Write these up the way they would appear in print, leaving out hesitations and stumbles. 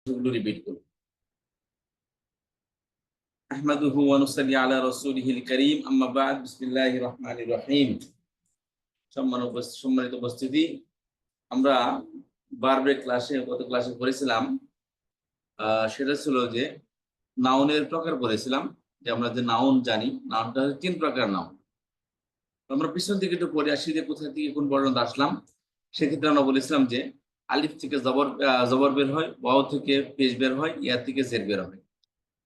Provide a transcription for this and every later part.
Repeat করব। আহমাদুহু ওয়া নুসাল্লি আলা রাসূলিহিল কারীম, আম্মা বা'দ, বিসমিল্লাহির রহমানির রহিম। সম্মানিত উপস্থিতি, আমরা বারবার গত ক্লাসে পড়েছিলাম, সেটা ছিল যে নাউনের প্রকার পড়েছিলাম। যে আমরা যে নাউন জানি, নাউনটা হচ্ছে 3 প্রকার নাউন। আমরা পিছন থেকে একটু পড়ে আসি যে কোথা থেকে কোন পর্যন্ত আসলাম। সেক্ষেত্রে আমরা বলেছিলাম যে আলিফ থেকে জবর বের হয়, ওয়াও থেকে পেশ বের হয়, ইয়া থেকে জের বের হয়।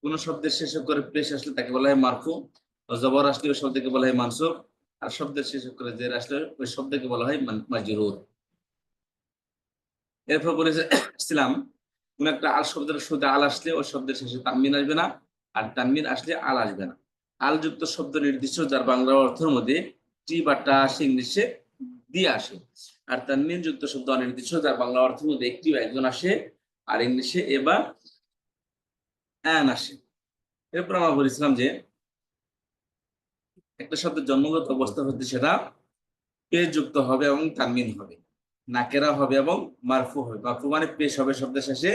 কোন শব্দের শেষে করে পেশ আসলে তাকে বলা হয় মারফু, জবর আসলে ওই শব্দকে বলা হয় মানসুব, আর শব্দের শেষে করে জের আসলে ওই শব্দকে বলা হয় মাজরুর। এরপর বলেছিলাম কোন একটা আল শব্দের শুধু আল আসলে ওই শব্দের শেষে তানমিন আসবে না, আর তানমিন আসলে আল আসবে না। আল যুক্ত শব্দ নির্দিষ্ট যার বাংলা অর্থের মধ্যে টি বা টা আসে, ইংলিশে দিয়ে আসে। আর তানমিন যুক্ত শব্দ অনির্দিষ্ট যার বাংলা অর্থের মধ্যে একটি বা একজন আসে, আর ইংলিশে এ বা অ্যান আসে। এরপর আমরা বলেছিলাম যে একটা শব্দের জন্মগত অবস্থা হচ্ছে সেটা পেশ যুক্ত হবে এবং তানমিন হবে, নাকেরা হবে এবং মারফু হবে। মারফু মানে পেশ হবে শব্দের শেষে,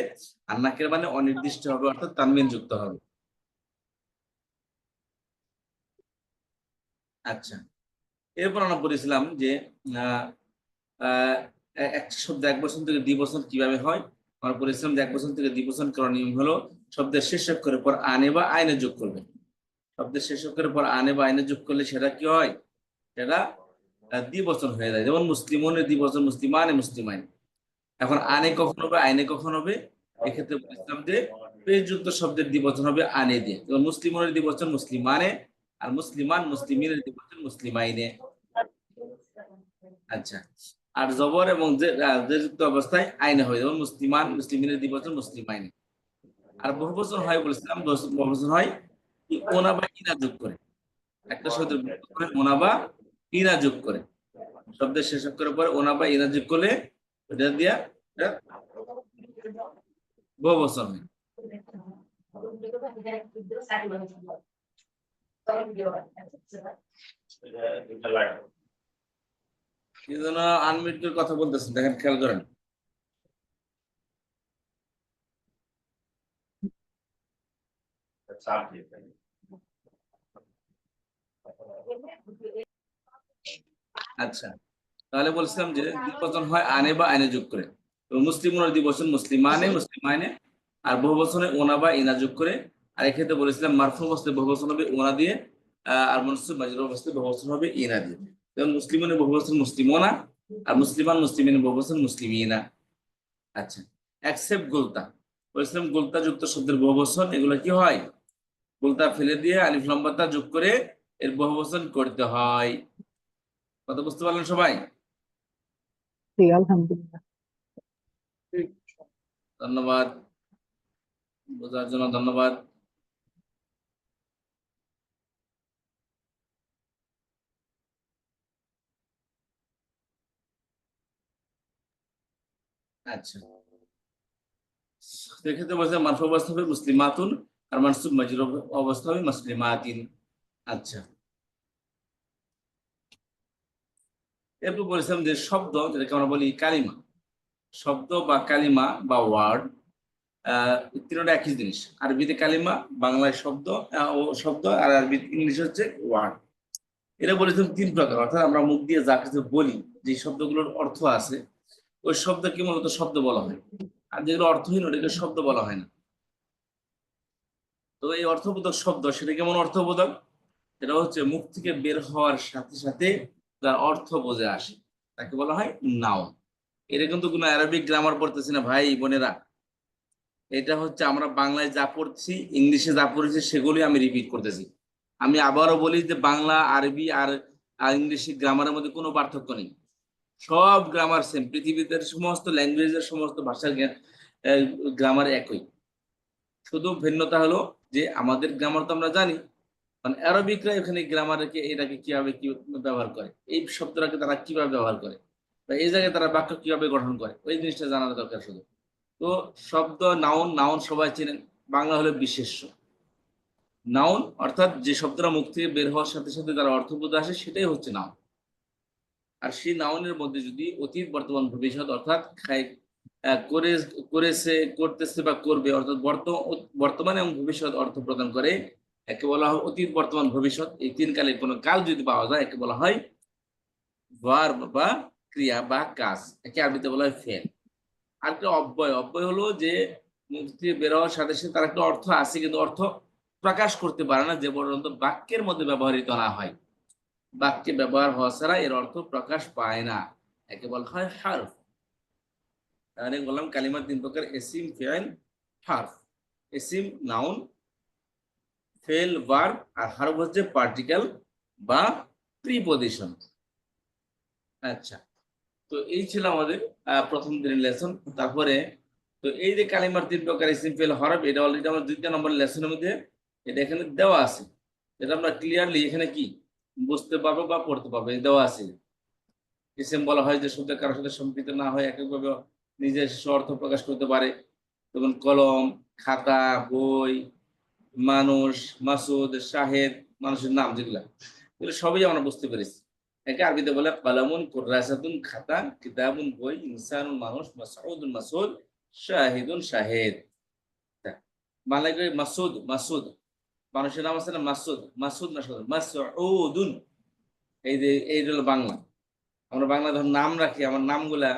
আর নাকেরা মানে অনির্দিষ্ট হবে, অর্থাৎ তানমিন যুক্ত হবে। আচ্ছা, এরপর আমরা বলেছিলাম যে একটা শব্দ এক বচন থেকে দ্বিবচন কিভাবে হয়। আমরা বলেছিলাম যে এক বচন থেকে দ্বিবচন করার নিয়ম হলো শব্দের শেষ অক্ষরের পর আনে বা আইনে যোগ করবে। শব্দের শেষ অক্ষরের পর আনে বা আইনে যোগ করলে সেটা কি হয়, সেটা দ্বিবচন হয়ে যায়। যেমন মুসলিমনের দ্বিবচন মুসলিমানে মুসলিমাইন। এখন আনে কখন হবে, আইনে কখন হবে? এক্ষেত্রে বলেছিলাম যে পেশযুক্ত শব্দের দ্বিবচন হবে আনে দিয়ে। যেমন মুসলিমনের দ্বিবচন মুসলিমানে, আর মুসলিমান মুসলিমিনের দ্বিবচন মুসলিমাইনে। আচ্ছা, আর জবর এবং যুক্ত অবস্থায় আইনে হয়, যেমন মুসলিমান মুসলিমিনের দ্বিবচন মুসলিমাইনে। আর বহুবচন হয় বলেছিলাম, বহুবচন হয় কি ওনা বা ইনা যোগ করে। একটা শব্দের বহুবচন হয় ওনা বা ইনা যোগ করে। শব্দের শেষ অক্ষরের পরে ওনা বা ইনা যোগ করলে ওটা দিয়া বহুবচন হয়। এই জন্য আনমিউট করে কথা বলতেছেন, দেখেন, খেয়াল করেন। আচ্ছা, তাহলে বলছিলাম যে দ্বিবচন হয় আনে বা আইনে যোগ করে। মুসলিমুনের দ্বিবচন মুসলিমানে মুসলিমাইনে, আর বহুবচনে ওনা বা ইনা যোগ করে। আর এক্ষেত্রে বলেছিলাম মারফু অবস্থায় বহুবচন হবে ওনা দিয়ে, আর মনসুব মাজরুর অবস্থায় বহুবচন হবে ইনা দিয়ে। যেমন মুসলিমনের বহুবচন মুসলিমোনা, আর মুসলিমান মুসলিমিনের বহুবচন মুসলিমিনা। আচ্ছা, অ্যাকসেপ্ট গোলতা বলেছিলাম গোলতা যুক্ত শব্দের বহুবচন এগুলো কি হয়, গোলতা ফেলে দিয়ে আলিফ লম্বাতা যোগ করে এর বহুবচন করতে হয়। কথা বুঝতে পারলেন সবাই? আলহামদুলিল্লাহ। ধন্যবাদ, বোঝার জন্য ধন্যবাদ। আচ্ছা, সেক্ষেত্রে বলছে মারফু অবস্থা হবে মুসলিমাতুন, আর মানসুব মাজরুর অবস্থা হবে মুসলিমাতিন। আচ্ছা, এরপর বলেছিলাম যে শব্দ, যেটাকে আমরা বলি কালিমা, শব্দ বা কালিমা বা ওয়ার্ড, তিনটা একই জিনিস। আরবিতে কালিমা, বাংলায় শব্দ, ও শব্দ, আর আরবি ইংলিশ হচ্ছে ওয়ার্ড। এটা বলেছিলাম 3 প্রকার, অর্থাৎ আমরা মুখ দিয়ে যা কিছু বলি, যে শব্দগুলোর অর্থ আছে ওই শব্দকে মূলত শব্দ বলা হয়, আর যেগুলো অর্থহীন ওটাকে শব্দ বলা হয় না। তো এই অর্থবোধক শব্দ সেটা কেমন অর্থবোধক, সেটা হচ্ছে মুখ থেকে বের হওয়ার সাথে সাথে যার অর্থ বোঝে আসে তাকে বলা হয় নাউন। এটা কিন্তু কোনো অ্যারাবিক গ্রামার পড়তেছি না ভাই বোনেরা, এটা হচ্ছে আমরা বাংলায় যা পড়ছি ইংলিশে যা পড়েছি সেগুলি আমি রিপিট করতেছি। আমি আবারও বলি যে বাংলা, আরবি আর ইংলিশ গ্রামারের মধ্যে কোনো পার্থক্য নেই, সব গ্রামার সেম। পৃথিবীতে সমস্ত ল্যাঙ্গুয়েজের সমস্ত ভাষার গ্রামার একই, শুধু ভিন্নতা হলো যে আমাদের গ্রামার তো আমরা জানি, মানে আরবিকরা এখানে গ্রামারকে এটাকে কিভাবে কি ব্যবহার করে, এই শব্দটাকে তারা কিভাবে ব্যবহার করে, বা এই জায়গায় তারা বাক্য কিভাবে গঠন করে, ওই জিনিসটা জানার দরকার শুধু। তো শব্দ নাউন, নাউন সবাই চেনেন, বাংলা হলো বিশেষ্য। নাউন অর্থাৎ যে শব্দটা মুখ থেকে বের হওয়ার সাথে সাথে তার অর্থবোধ আসে সেটাই হচ্ছে নাউন। আর সেই নাউনের মধ্যে যদি অতীত বর্তমান ভবিষ্যৎ অর্থাৎ করে, করেছে, করতেছে বা করবে, অর্থাৎ বর্তমানে এবং ভবিষ্যৎ অর্থ প্রদান করে। একে বলা হয় অতীত, বর্তমান, ভবিষ্যৎ। এই তিন কালের কোনো কাল যদি পাওয়া যায় একে বলা হয় ভার্ব বা ক্রিয়া বা কাজ, একে আরবিতে বলা হয় ফেল। আর একটা অব্যয়, অব্যয় হলো যে মুখ থেকে বের হওয়ার সাথে সাথে তার একটা অর্থ আছে কিন্তু অর্থ প্রকাশ করতে পারে না, যে পর্যন্ত বাক্যের মধ্যে ব্যবহৃত না হয়। বাক্যে ব্যবহার হওয়া ছাড়া এর অর্থ প্রকাশ পায় না, একে বলা হয় হারফ। তাহলে বললাম কালিমার তিন প্রকার: এসিম, ফেল, হারফ। এসিম নাউন, ফেল ভার্ব, আর হারফ হচ্ছে পার্টিকেল বা প্রিপজিশন। আচ্ছা, তো এই ছিল আমাদের প্রথম দিনের লেসন। তারপরে তো এই যে কালিমার তিন প্রকার ইসিম, ফেল, হরফ, এটা অলরেডি আমার দ্বিতীয় নম্বর লেসনের মধ্যে এটা এখানে দেওয়া আছে। এটা আমরা ক্লিয়ারলি এখানে কি বুঝতে পারবো বা পড়তে পারবো, এই দেওয়া আছে। ইসিম বলা হয় যে শব্দ কারোর সাথে সম্পৃক্ত না হয় এককভাবে নিজের অর্থ প্রকাশ করতে পারে, যেমন কলম, খাতা, বই, মানুষ, মাসুদ, শাহেদ, মানুষের নাম, যেগুলা এগুলো সবই আমরা বুঝতে পেরেছি। একে আরবিতে বলে কালামুন, কুররাসাতুন খাতা, কিতাবুন বই, ইনসানুন মানুষ, মাসউদুন মাসুদ, শাহিদুন শাহেদ। বাংলায় কই মাসুদ, মাসুদ মানুষের নাম আছে না, মাসুদ, মাসুদ না শুধু মাসউদুন। এই যে এই হলো বাংলা। আমরা বাংলা যখন নাম রাখি, আমার নামগুলা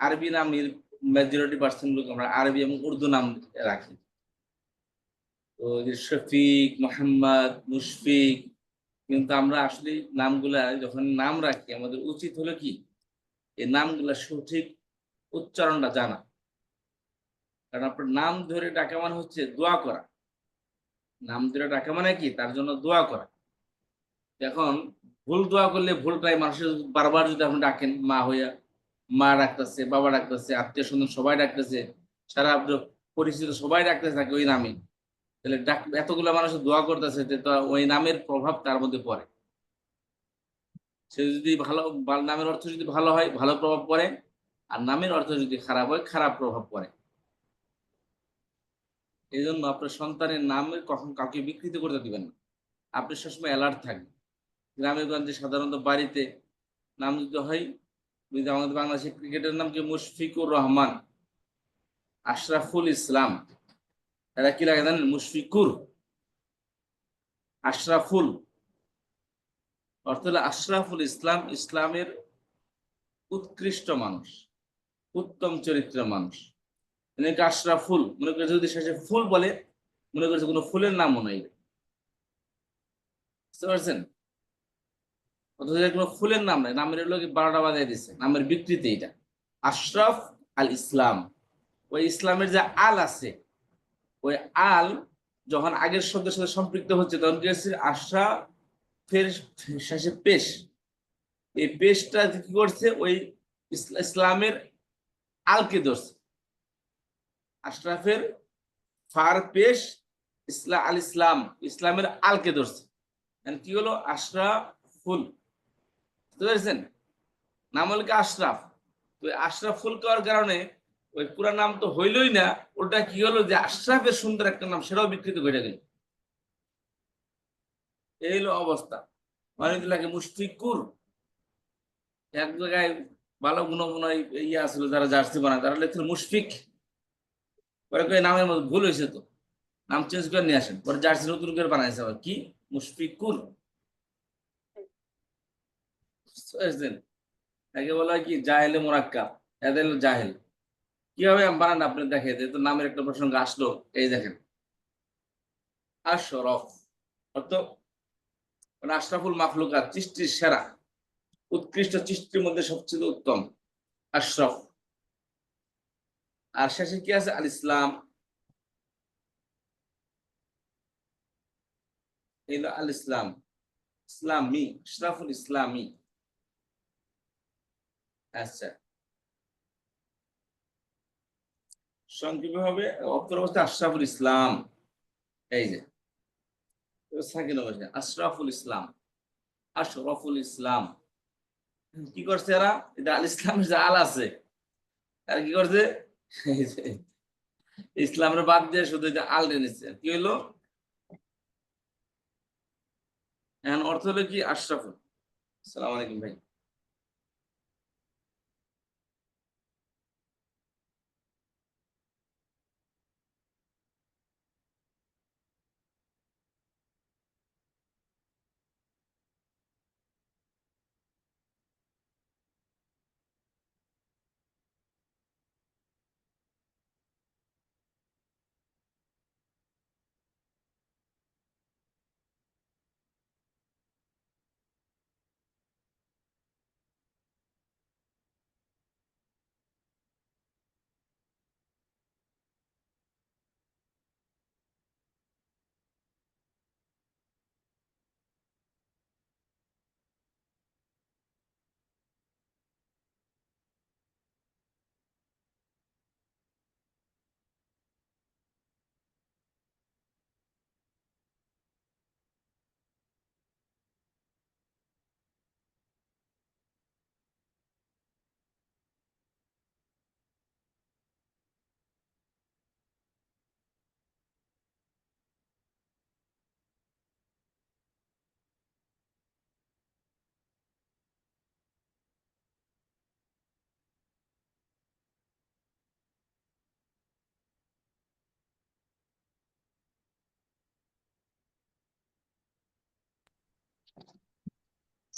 আরবি নামের মেজরিটি % লোক আমরা আরবি এবং উর্দু নাম রাখি। তো শফিক, মোহাম্মদ, মুশফিক, কিন্তু আমরা আসলে নামগুলা যখন নাম রাখি আমাদের উচিত হলো কি এই নামগুলা সঠিক উচ্চারণটা জানা। কারণ আপনার নাম ধরে ডাকা মানে হচ্ছে দোয়া করা। নাম ধরে ডাকা মানে কি তার জন্য দোয়া করা। এখন ভুল দোয়া করলে ভুলটাই মানুষের বারবার যদি আপনি ডাকেন, মা হইয়া, মা ডাকতেছে, বাবা ডাকতেছে, আত্মীয় স্বজন সবাই ডাকতেছে, সারা পরিচিত সবাই ডাকতেছে তাকে ওই নামে, তাহলে এতগুলো মানুষ দোয়া করতেছে, তো ওই নামের প্রভাব তার মধ্যে পড়ে। সে যদি ভালো, নামের অর্থ যদি ভালো হয় ভালো প্রভাব পড়ে, আর নামের অর্থ যদি খারাপ হয় খারাপ প্রভাব পড়ে। এই জন্য আপনার সন্তানের নামে কখন কাউকে বিকৃত করতে দিবেন না। আপনি সবসময় অ্যালার্ট থাকবেন। গ্রামে গঞ্জে সাধারণত বাড়িতে নাম যদি হয়, যদি আমাদের বাংলাদেশের ক্রিকেটের নাম কি মুশফিকুর রহমান, আশরাফুল ইসলাম, এরা কি লাগে জানেন? মুশফিকুর, আশরাফুল অর্থ হলো আশরাফুল ইসলাম, ইসলামের উৎকৃষ্ট মানুষ, উত্তম চরিত্রের মানুষ। আশরাফুল মনে করে, যদি শেষে ফুল বলে মনে করছে কোনো ফুলের নামও নাই, বুঝতে পারছেন? অথচ কোনো ফুলের নাম নাই, নামের লোক 12টা বাজায় দিচ্ছে, নামের বিকৃতি এটা। আশরাফ আল ইসলাম, ওই ইসলামের যে আল আছে, ওই আল যখন আগের শব্দের সাথে সম্পৃক্ত হচ্ছে তখন কি হচ্ছে আশরাফ ফের শেষে পেশ, এই পেশটা কি করছে ওই ইসলামের আলকে ধরছে। আশরাফের ফার পেশ, আল ইসলাম, ইসলামের আলকে ধরছে, কি হলো আশরাফুল, বুঝতে পেরেছেন? নাম হলো কি আশরাফ। তো আশরাফুল করার কারণে ওই পুরা নাম তো হইলই না, ওটা কি হলো যে আশরাফের সুন্দর একটা নাম সেটাও বিকৃত ঘটে গেল। এই হলো অবস্থা। মানে লাগে মুশফিকুর, এক জায়গায় ভালো গুণময় ইয়ে আসলো যারা জার্সি বানায় তারা লিখছিল মুশফিক, পরে কই নামের মধ্যে ভুল হয়েছে, তো নাম চেঞ্জ করে নিয়ে আসেন, পরে জার্সি নতুন করে বানাইছে আবার কি মুশফিকুর। বুঝছেন? একে বলা হয় কি জাহেলে মোরাক্কাব, এদের জাহেল। কিভাবে বানান আপনি দেখে, যেহেতু নামের একটা প্রসঙ্গ আসলো, এই দেখেন আশরফ অর্থ মানে আশরাফুল মাখলুকাত, সৃষ্টির সেরা, উৎকৃষ্ট সৃষ্টির মধ্যে সবচেয়ে উত্তম আশরফ। আর শেষে কি আছে? আল ইসলাম, এই আল ইসলাম, ইসলামী, আশরাফুল ইসলামী। আচ্ছা, সংক্ষেপে হবে অক্ষর অবস্থা আশরাফুল ইসলাম, এই যে সাকিন অবস্থা আশরাফুল ইসলাম, আশরাফুল ইসলাম। কি করছে এরা? এটা আল ইসলামের যে আল আছে আর কি করছে, ইসলামের বাদ দিয়ে শুধু এটা আল টেনেছে, কি হইলো? এখন অর্থ হলো কি আশরাফুল। আসসালামু আলাইকুম ভাই।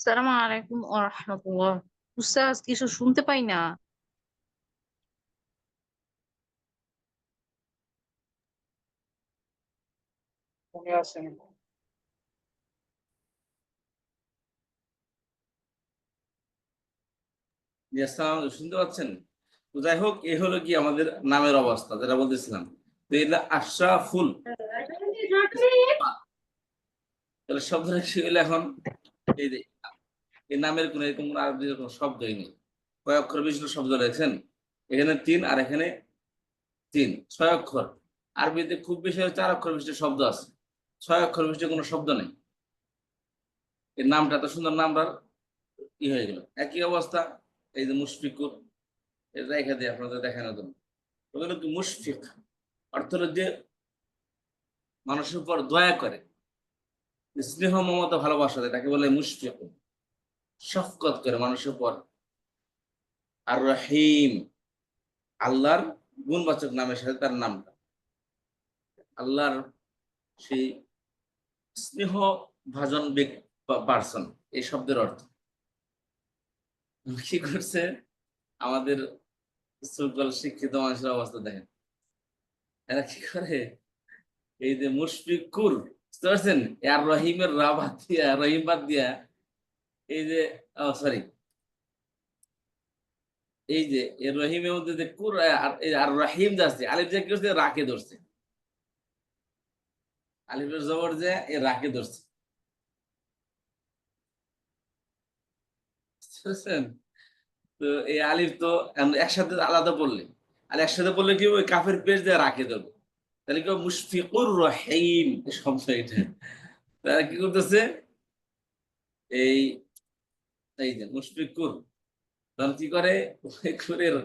আসসালামু আলাইকুম ওয়া রাহমাতুল্লাহ। উস্তাজ কিছু শুনতে পাই না। মনে আছে জি, আসসালামু আলাইকুম, শুনতে পাচ্ছেন? তো যাই হোক, এই হলো কি আমাদের নামের অবস্থা যেটা বলতেছিলাম। তো এটা আশরাফুল, তাহলে শব্দটা কি হলো এখন? এই যে এই নামের কোন এরকম কোনো আরবি কোনো শব্দই নেই। কয় অক্ষর বিশিষ্ট শব্দ রয়েছেন? এখানে তিন আর এখানে তিন, 6 অক্ষর। আরবিতে খুব বেশি হলে 4 অক্ষর বিশিষ্ট শব্দ আছে, 6 অক্ষর বিশিষ্ট কোনো শব্দ নেই। এই নামটা এত সুন্দর, নামটার ই হয়ে গেল একই অবস্থা। এই যে মুশফিকুর, এটা রেখে দিই আপনাদের দেখানোর জন্য। ওগুলো কি মুশফিক, অর্থ হলো যে মানুষের উপর দয়া করে, স্নেহ মমতা ভালোবাসা দেয়, তাকে বলে মুশফিক। শফকত করে মানুষের উপর। আর রহিম, আল্লাহর গুণবাচক নামের সাথে তার নামটা, আল্লাহর সেই স্নেহ ভাজন পার্সন, এই শব্দের অর্থ। কি করছে আমাদের সুকল শিক্ষিত মানুষের অবস্থা দেখেন, এরা কি করে, এই যে মুশফিকুর, বুঝতে পারছেন? আর রহিমের রা বাদ দিয়া, রহিম বাদ দিয়া, এই যে সরি, এই যে এর রহিমের মধ্যে যে কুর আর রাহিম যাচ্ছে, আলিফ যে কি করছে, রাকে ধরছে। আলিফের জবর যে এ রাকে ধরছে, বুঝছেন? তো এই আলিফ তো একসাথে আলাদা পড়লে, আর একসাথে পড়লে কি ওই কাফের পেশ দিয়ে রাকে ধরবে, তাহলে কি মুশফিকুর রহিম শব্দ এটা। তারা কি করতেছে, এই এই যে মুশফিকুর, তখন কি করে, ওই কুরের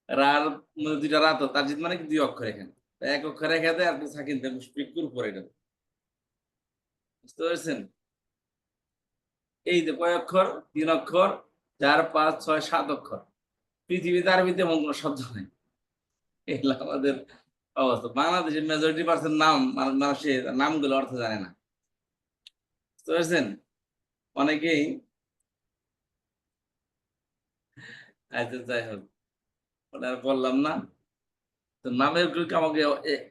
রার মধ্যে দুইটা রাত, তার জিত মানে কি 2 অক্ষর, এখানে তো 1 অক্ষর রেখে দেয় আর সাকিন দেয়, মুশফিকুর পরে এটা, বুঝতে পারছেন? এই যে কয় অক্ষর, 3 অক্ষর, 4, 5, 6, 7 অক্ষর। পৃথিবীতে আরবিতে এমন কোনো শব্দ নেই। এগুলো আমাদের অবস্থা। বাংলাদেশের মেজরিটি পার্সেন্ট নাম মানুষের নামগুলো অর্থ জানে না, বুঝতে পারছেন? অনেকেই, আচ্ছা যাই হোক, ওটা আর বললাম না। তো নামের গুলোকে আমাকে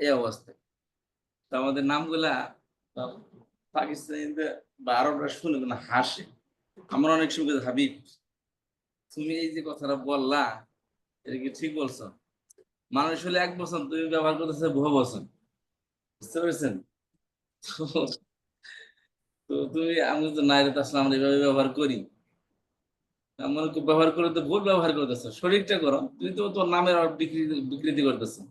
এই অবস্থা। তো আমাদের নামগুলা আহ, পাকিস্তানিতে বা আরবরা শুনে না হাসে। আমরা অনেক সময় ভাবি, তুমি এই যে কথাটা বললা, এটা কি ঠিক বলছো? মানুষ হলে 1 বছর, তুমি ব্যবহার করতেছে বহু বছর, বুঝতে পেরেছেন? তো তো তুমি, আমি তো নাইরে তো আসলে আমরা এভাবে ব্যবহার করি। আমার ব্যবহার করে তো ভুল ব্যবহার করতেছো, শরীরটা করো, তুমি তো তোর নামের আর বিকৃতি বিকৃতি করতেছো।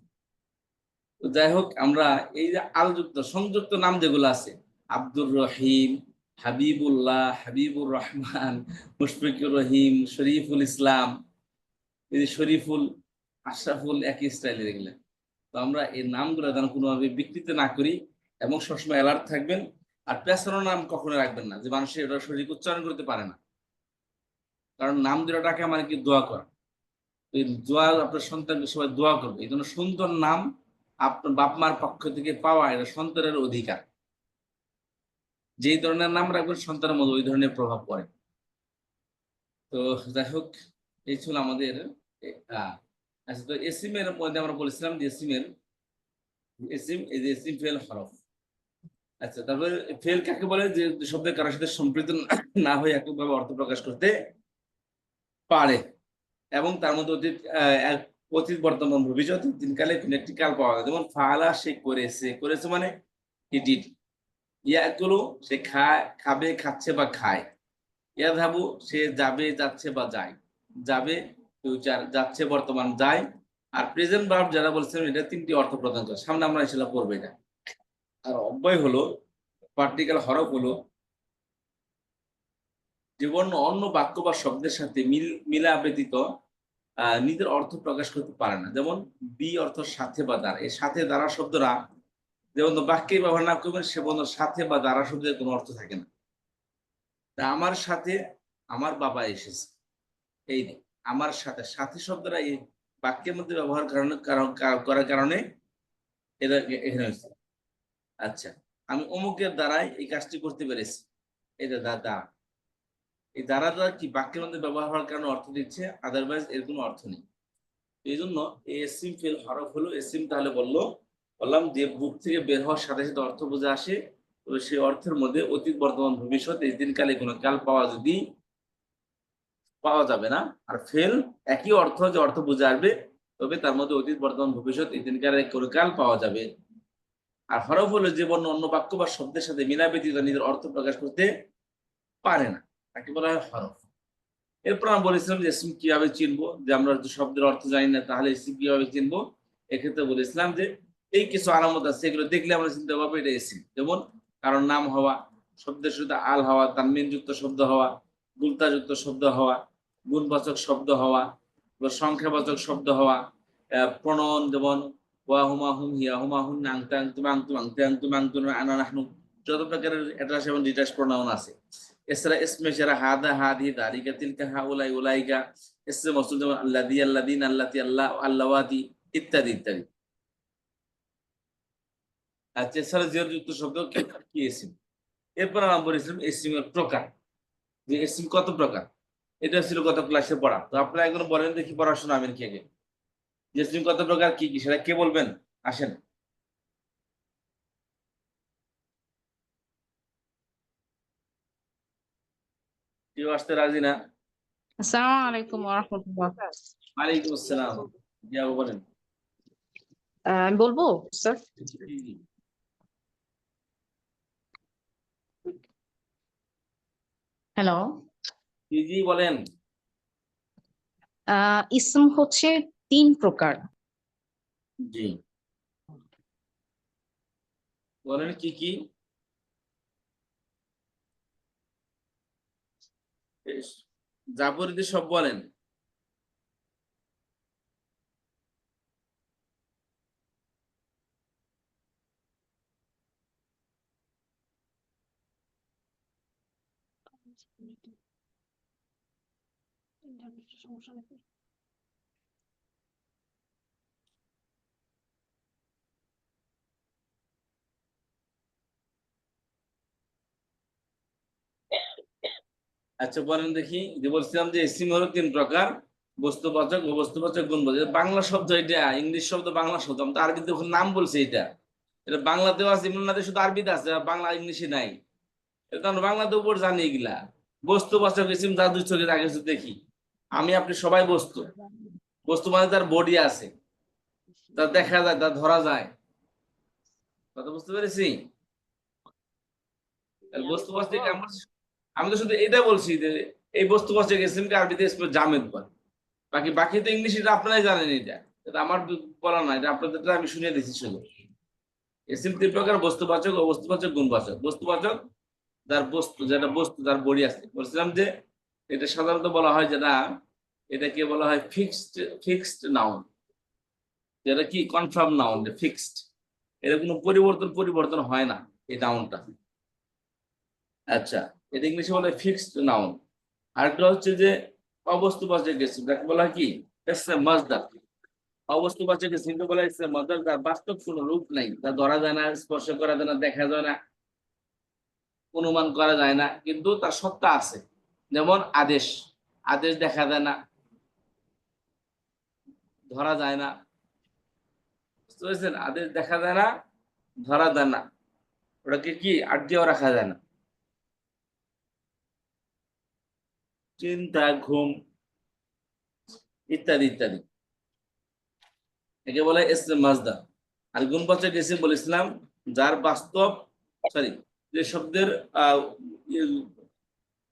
তো যাই হোক, আমরা এই যে আলযুক্ত সংযুক্ত নাম যেগুলো আছে, আব্দুর রহিম, হাবিবুল্লাহ, হাবিবুর রহমান, মুশফিকুর রহিম, শরীফুল ইসলাম, এই যে শরীফুল, আশরাফুল, একই স্টাইলের এগুলো। তো আমরা এই নামগুলো যেন কোনোভাবে বিকৃত না করি, এবং সবসময় অ্যালার্ট থাকবেন। আর পেছানো নাম কখনো রাখবেন না, যে মানুষের এটা সঠিক উচ্চারণ করতে পারে না। কারণ নাম দুটো টাকা মানে কি, দোয়া করা। তো এই দোয়া আপনার সন্তানকে সবাই দোয়া করবে, এই জন্য সুন্দর নাম আপনার বাপ মার পক্ষ থেকে পাওয়া, এটা সন্তানের অধিকার। যেই ধরনের নাম রাখবেন সন্তানের মধ্যে ওই ধরনের প্রভাব পড়ে। তো যাই হোক, এই ছিল আমাদের আহ, আচ্ছা, তো এসিমের মধ্যে আমরা বলেছিলাম যে এসিমের, এসিম, এই যে এসিম ফেল হরফ। আচ্ছা, তারপরে ফেল কাকে বলে, যে শব্দের কারোর সাথে সম্পৃক্ত না হয়ে এককভাবে অর্থ প্রকাশ করতে পারে, এবং তার মধ্যে অতীত, অতীত, বর্তমান, ভবিষ্যৎ, তিনকালে কোন একটি কাল পাওয়া যায়। যেমন ফালা, সে করেছে, করেছে মানে হি ডিড। ইয়াকুলু, সে খায়, খাবে, খাচ্ছে বা খায়। ইয়াযহাবু, সে যাবে, যাচ্ছে বা যায়। যাবে ফিউচার, যাচ্ছে বর্তমান, যায়। আর প্রেজেন্ট ভার্ব যারা বলছিলাম, এটা 3টি অর্থ প্রদান করে, সামনে আমরা সেটা পড়বো এটা। আর অব্যয় হলো, পার্টিকেল হরফ হলো যে বর্ণ অন্য বাক্য বা শব্দের সাথে মিলা ব্যতীত নিজের অর্থ প্রকাশ করতে পারে না। যেমন বি অর্থ সাথে বা দ্বারা, এই সাথে দ্বারা শব্দরা যেমন বাক্যে ব্যবহার না করবেন, সে বন্ধু সাথে বা দ্বারা শব্দের কোনো অর্থ থাকে না। তা আমার সাথে আমার বাবা এসেছে, এই নেই, আমার সাথে, সাথে শব্দটা এই বাক্যের মধ্যে ব্যবহার করার কারণে এটা এখানে হয়েছে। আচ্ছা, আমি অমুকের দ্বারাই এই কাজটি করতে পেরেছি, এটা দাদা। এই দ্বারাটা কি বাক্যের মধ্যে ব্যবহার হওয়ার কারণে অর্থ দিচ্ছে, আদারওয়াইজ এর কোনো অর্থ নেই। এই জন্য এই ইসিম ফিল হরফ হলো ইসিম। তাহলে বললাম যে বুক থেকে বের হওয়ার সাথে সাথে অর্থ বুঝে আসে, তবে সেই অর্থের মধ্যে অতীত বর্তমান ভবিষ্যৎ এই দিনকালে কোনো কাল পাওয়া যাবে না। আর ফেল একই অর্থ, যে অর্থ বুঝে আসবে, তবে তার মধ্যে অতীত বর্তমান ভবিষ্যৎ এই দিনকালে কোনো কাল পাওয়া যাবে। আর হরফ হলো যে বর্ণ অন্য বাক্য বা শব্দের সাথে মিলা ব্যতীত নিজের অর্থ প্রকাশ করতে পারে না, তাকে বলা হয় হরফ। এরপর আমরা বলেছিলাম যে ইসম কিভাবে চিনবো, যে আমরা যদি শব্দের অর্থ জানি না তাহলে ইসম কিভাবে চিনবো। এক্ষেত্রে বলেছিলাম যে এই কিছু আলামত আছে, এগুলো দেখলে আমরা চিনতে পারবো এটা ইসম। যেমন কারণ নাম হওয়া, শব্দের শুরুতে আল হওয়া, তানমিন যুক্ত শব্দ হওয়া, গুলতা যুক্ত শব্দ হওয়া, গুণবাচক শব্দ হওয়া, সংখ্যাবাচক শব্দ হওয়া, প্রণয়ন যেমন ওয়া হুমা হুম হিয়া হুমা হুম আংতা আংতুম আংতুম আংতে আংতুম আংতুম আনা নাহনু, যত প্রকারের অ্যাটাচ এবং ডিটাচ প্রণয়ন আছে। এছাড়া ইসমে যারা হাদা হাদি দারিকা তিলকা হাউলাই উলাইকা, ইসমে মৌসুল যেমন আল্লাদি আল্লাদিন আল্লাতি আল্লাহ আল্লাওয়াতি ইত্যাদি ইত্যাদি। আচ্ছা, এছাড়া জিয়ার যুক্ত শব্দ কি ইসিম। এরপর আমরা বলেছিলাম ইসিমের প্রকার, যে ইসিম কত প্রকার। এটা ছিল গত ক্লাসে পড়া। তো আপনারা একজন বলেন দেখি পড়াশোনা আমিন কে কে, যে ইসিম কত প্রকার কি কি সেটা কে বলবেন, আসেন। কেউ আসতে রাজি না? আসসালামু আলাইকুম ওয়া রাহমাতুল্লাহ। ওয়ালাইকুম আসসালাম। জিয়া বলেন। আমি বলবো স্যার। জি জি। হ্যালো। জি জি বলেন। ইসম হচ্ছে 3 প্রকার। জি বলেন কি কি। জাবরীদের সব বলেন। আচ্ছা বলেন দেখি, যে বলছিলাম যে ইসিম হলো 3 প্রকার, বস্তুবাচক, অবস্তুবাচক, গুণবাচক। এটা বাংলা শব্দ, এটা ইংলিশ শব্দ, বাংলা শব্দ। আমি তো আরবিতে ওখানে নাম বলছি, এটা এটা বাংলাতেও আছে, ইমরানাতে শুধু আরবিতে আছে, আর বাংলা ইংলিশে নাই। এটা আমরা বাংলাতে উপর জানি এগুলা। বস্তুবাচক ইসিম যা দুই চোখের আগে শুধু দেখি, আমি আপনি সবাই বস্তু। বস্তু মানে তার বডি আছে, তা দেখা যায়, তা ধরা যায়। কথা বুঝতে পেরেছি? আর বস্তুবাচক আমি তো শুধু এটা বলছি যে এই বস্তুবাচক ইসিমকে আরবিতে জামেদ বলে। বাকি বাকি তো ইংলিশ, এটা আপনারাই জানেন। এটা আমার বলা না, এটা আপনাদের আমি শুনিয়ে দিচ্ছি শুধু। ইসিম 3 প্রকার: বস্তুবাচক, অবস্তুবাচক, গুণবাচক। বস্তুবাচক যার বস্তু, যেটা বস্তু যার বডি আছে। বলছিলাম যে এটা সাধারণত বলা হয় যেটা, এটাকে বলা হয় ফিক্সড নাউন, যেটা কি কনফার্ম নাউন, ফিক্সড। এটা কোনো পরিবর্তন হয় না এই নাউনটা। আচ্ছা, এটা ইংলিশে বলে ফিক্সড নাউন। আরেকটা হচ্ছে যে অবস্তুবাচক ইসিম, যাকে বলা হয় কি মাজদার। অবস্তুবাচক ইসিমকে বলা হয় মাজদার, যার বাস্তব কোনো রূপ নাই, তা ধরা যায় না, স্পর্শ করা যায় না, দেখা যায় না, অনুমান করা যায় না, কিন্তু তার সত্তা আছে। যেমন আদেশ, আদেশ দেখা যায় না, ধরা যায় না। বুঝতে পেরেছেন? আদেশ দেখা যায় না, ধরা যায় না, ওটাকে কি আটকেও রাখা যায় না। চিন্তা, ঘুম ইত্যাদি ইত্যাদি, একে বলে ইসম মাজদার। আর গুণবাচক ইসিম বলেছিলাম যার বাস্তব, সরি, যে শব্দের আহ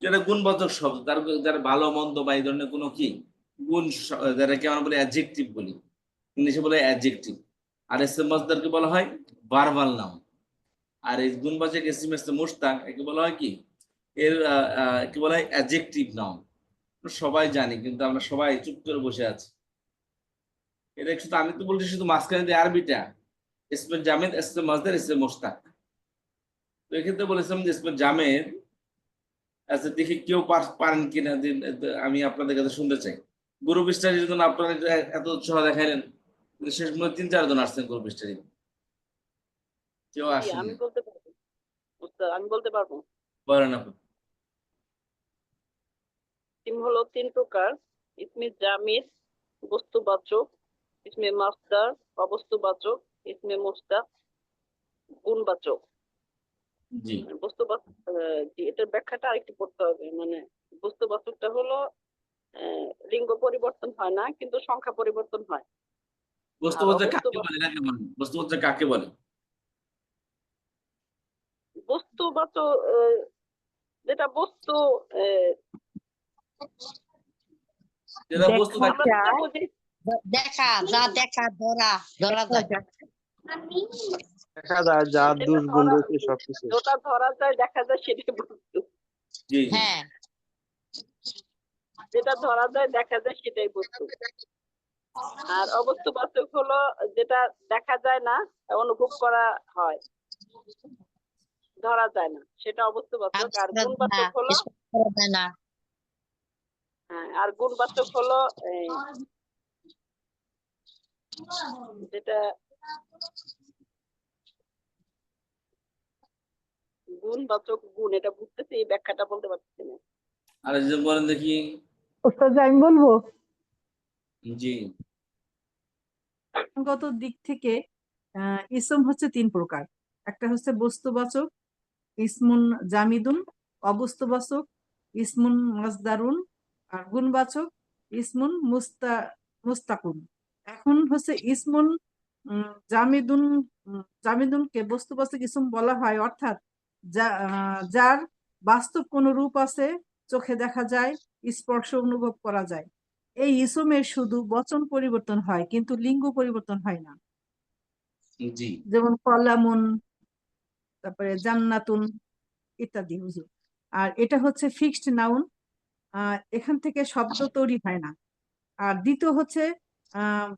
যেটা গুণবাচক শব্দ, তার যার ভালো মন্দ বা এই ধরনের কোনো কি গুণ, যাটাকে আমরা বলি অ্যাডজেক্টিভ বলি, ইংলিশে বলে অ্যাডজেক্টিভ। আর ইসম মাজদারকে বলা হয় ভার্বাল নাউন। আর এই গুণবাচক ইসিম মুশতাক, একে বলা হয় কি, এর কি বলা হয় অ্যাডজেক্টিভ নাউন। সবাই জানি, কিন্তু আমরা সবাই চুপ করে বসে আছি। এটা শুধু, আমি তো বলছি শুধু মাঝখানে দিয়ে আরবিটা, ইসমে জামেদ, ইসমে মাজদার, ইসমে মুশতাক। তো এক্ষেত্রে বলেছিলাম যে ইসমে জামেদ, আচ্ছা দেখি কেউ পারেন কিনা, আমি আপনাদের কাছে শুনতে চাই। গ্রুপ স্টাডির জন্য আপনারা এত উৎসাহ দেখাইলেন, কিন্তু শেষ মনে 3-4 জন আসছেন গ্রুপ স্টাডি, কেউ আসেন আমি না। বলতে পারবো, উস্তাদ, আমি বলতে পারবো। বলেন আপনি। ইসিম হলো 3 প্রকার। ইসমে জামিদ, বস্তুবাচক, ইসমে মাসদার, অবস্তুবাচক, ইসমে মুস্তাক, গুণবাচক। জি বস্তুবাচক জি, এটার ব্যাখ্যাটা আরেকটু পড়তে হবে। মানে বস্তুবাচকটা হলো লিঙ্গ পরিবর্তন হয় না, কিন্তু সংখ্যা পরিবর্তন হয়। আর বস্তুবাচক কাকে অবস্তুবাচক বলে কাকে বলে বস্তুবাচক কাকে বলে? বস্তুবাচক যেটা বস্তু যেটা বস্তু দেখা আমরা যেটা যায়, বুঝি দেখা যা দেখা ধরা ধরা দেখা যায়। যায়। দেখা যায় যার যেটা দুর্গুণ ধরা রয়েছে সবকিছু। যেটা ধরা যায়, দেখা যায়, সেটাই বস্তু। জি জি হ্যাঁ, যেটা ধরা যায়, দেখা যায়, সেটাই বস্তু। আর অবস্তুবাচক হলো যেটা দেখা যায় না, অনুভব করা হয়, ধরা যায় না, সেটা অবস্তুবাচক। আর গুণবাচক হলো স্পর্শ করা যায় না। আর গুণবাচক হলো যেটা গুণবাচক গুণ, এটা বুঝতেছি, এই ব্যাখ্যাটা বলতে পারছি না। আর এই যে বলেন দেখি। ওস্তাদ আমি বলবো, জি গত দিক থেকে ইসম হচ্ছে 3 প্রকার। একটা হচ্ছে বস্তুবাচক, ইসমুন জামিদুন, অবস্তুবাচক ইসমুন মাজদারুন, আর গুণবাচক ইসমুন মুস্তাকুন। এখন হচ্ছে ইসমুন জামিদুন, জামিদুনকে বস্তুবাচক ইসম বলা হয়, অর্থাৎ যার বাস্তব কোনো রূপ আছে, চোখে দেখা যায়, স্পর্শ অনুভব করা যায়। এই ইসমের শুধু বচন পরিবর্তন হয়, কিন্তু লিঙ্গ পরিবর্তন হয় না। জি যেমন কলামুন, তারপরে জান্নাতুন ইত্যাদি। হুজুর, আর এটা হচ্ছে ফিক্সড নাউন, এখান থেকে শব্দ তৈরি হয় না। আর দ্বিতীয় হচ্ছে আহ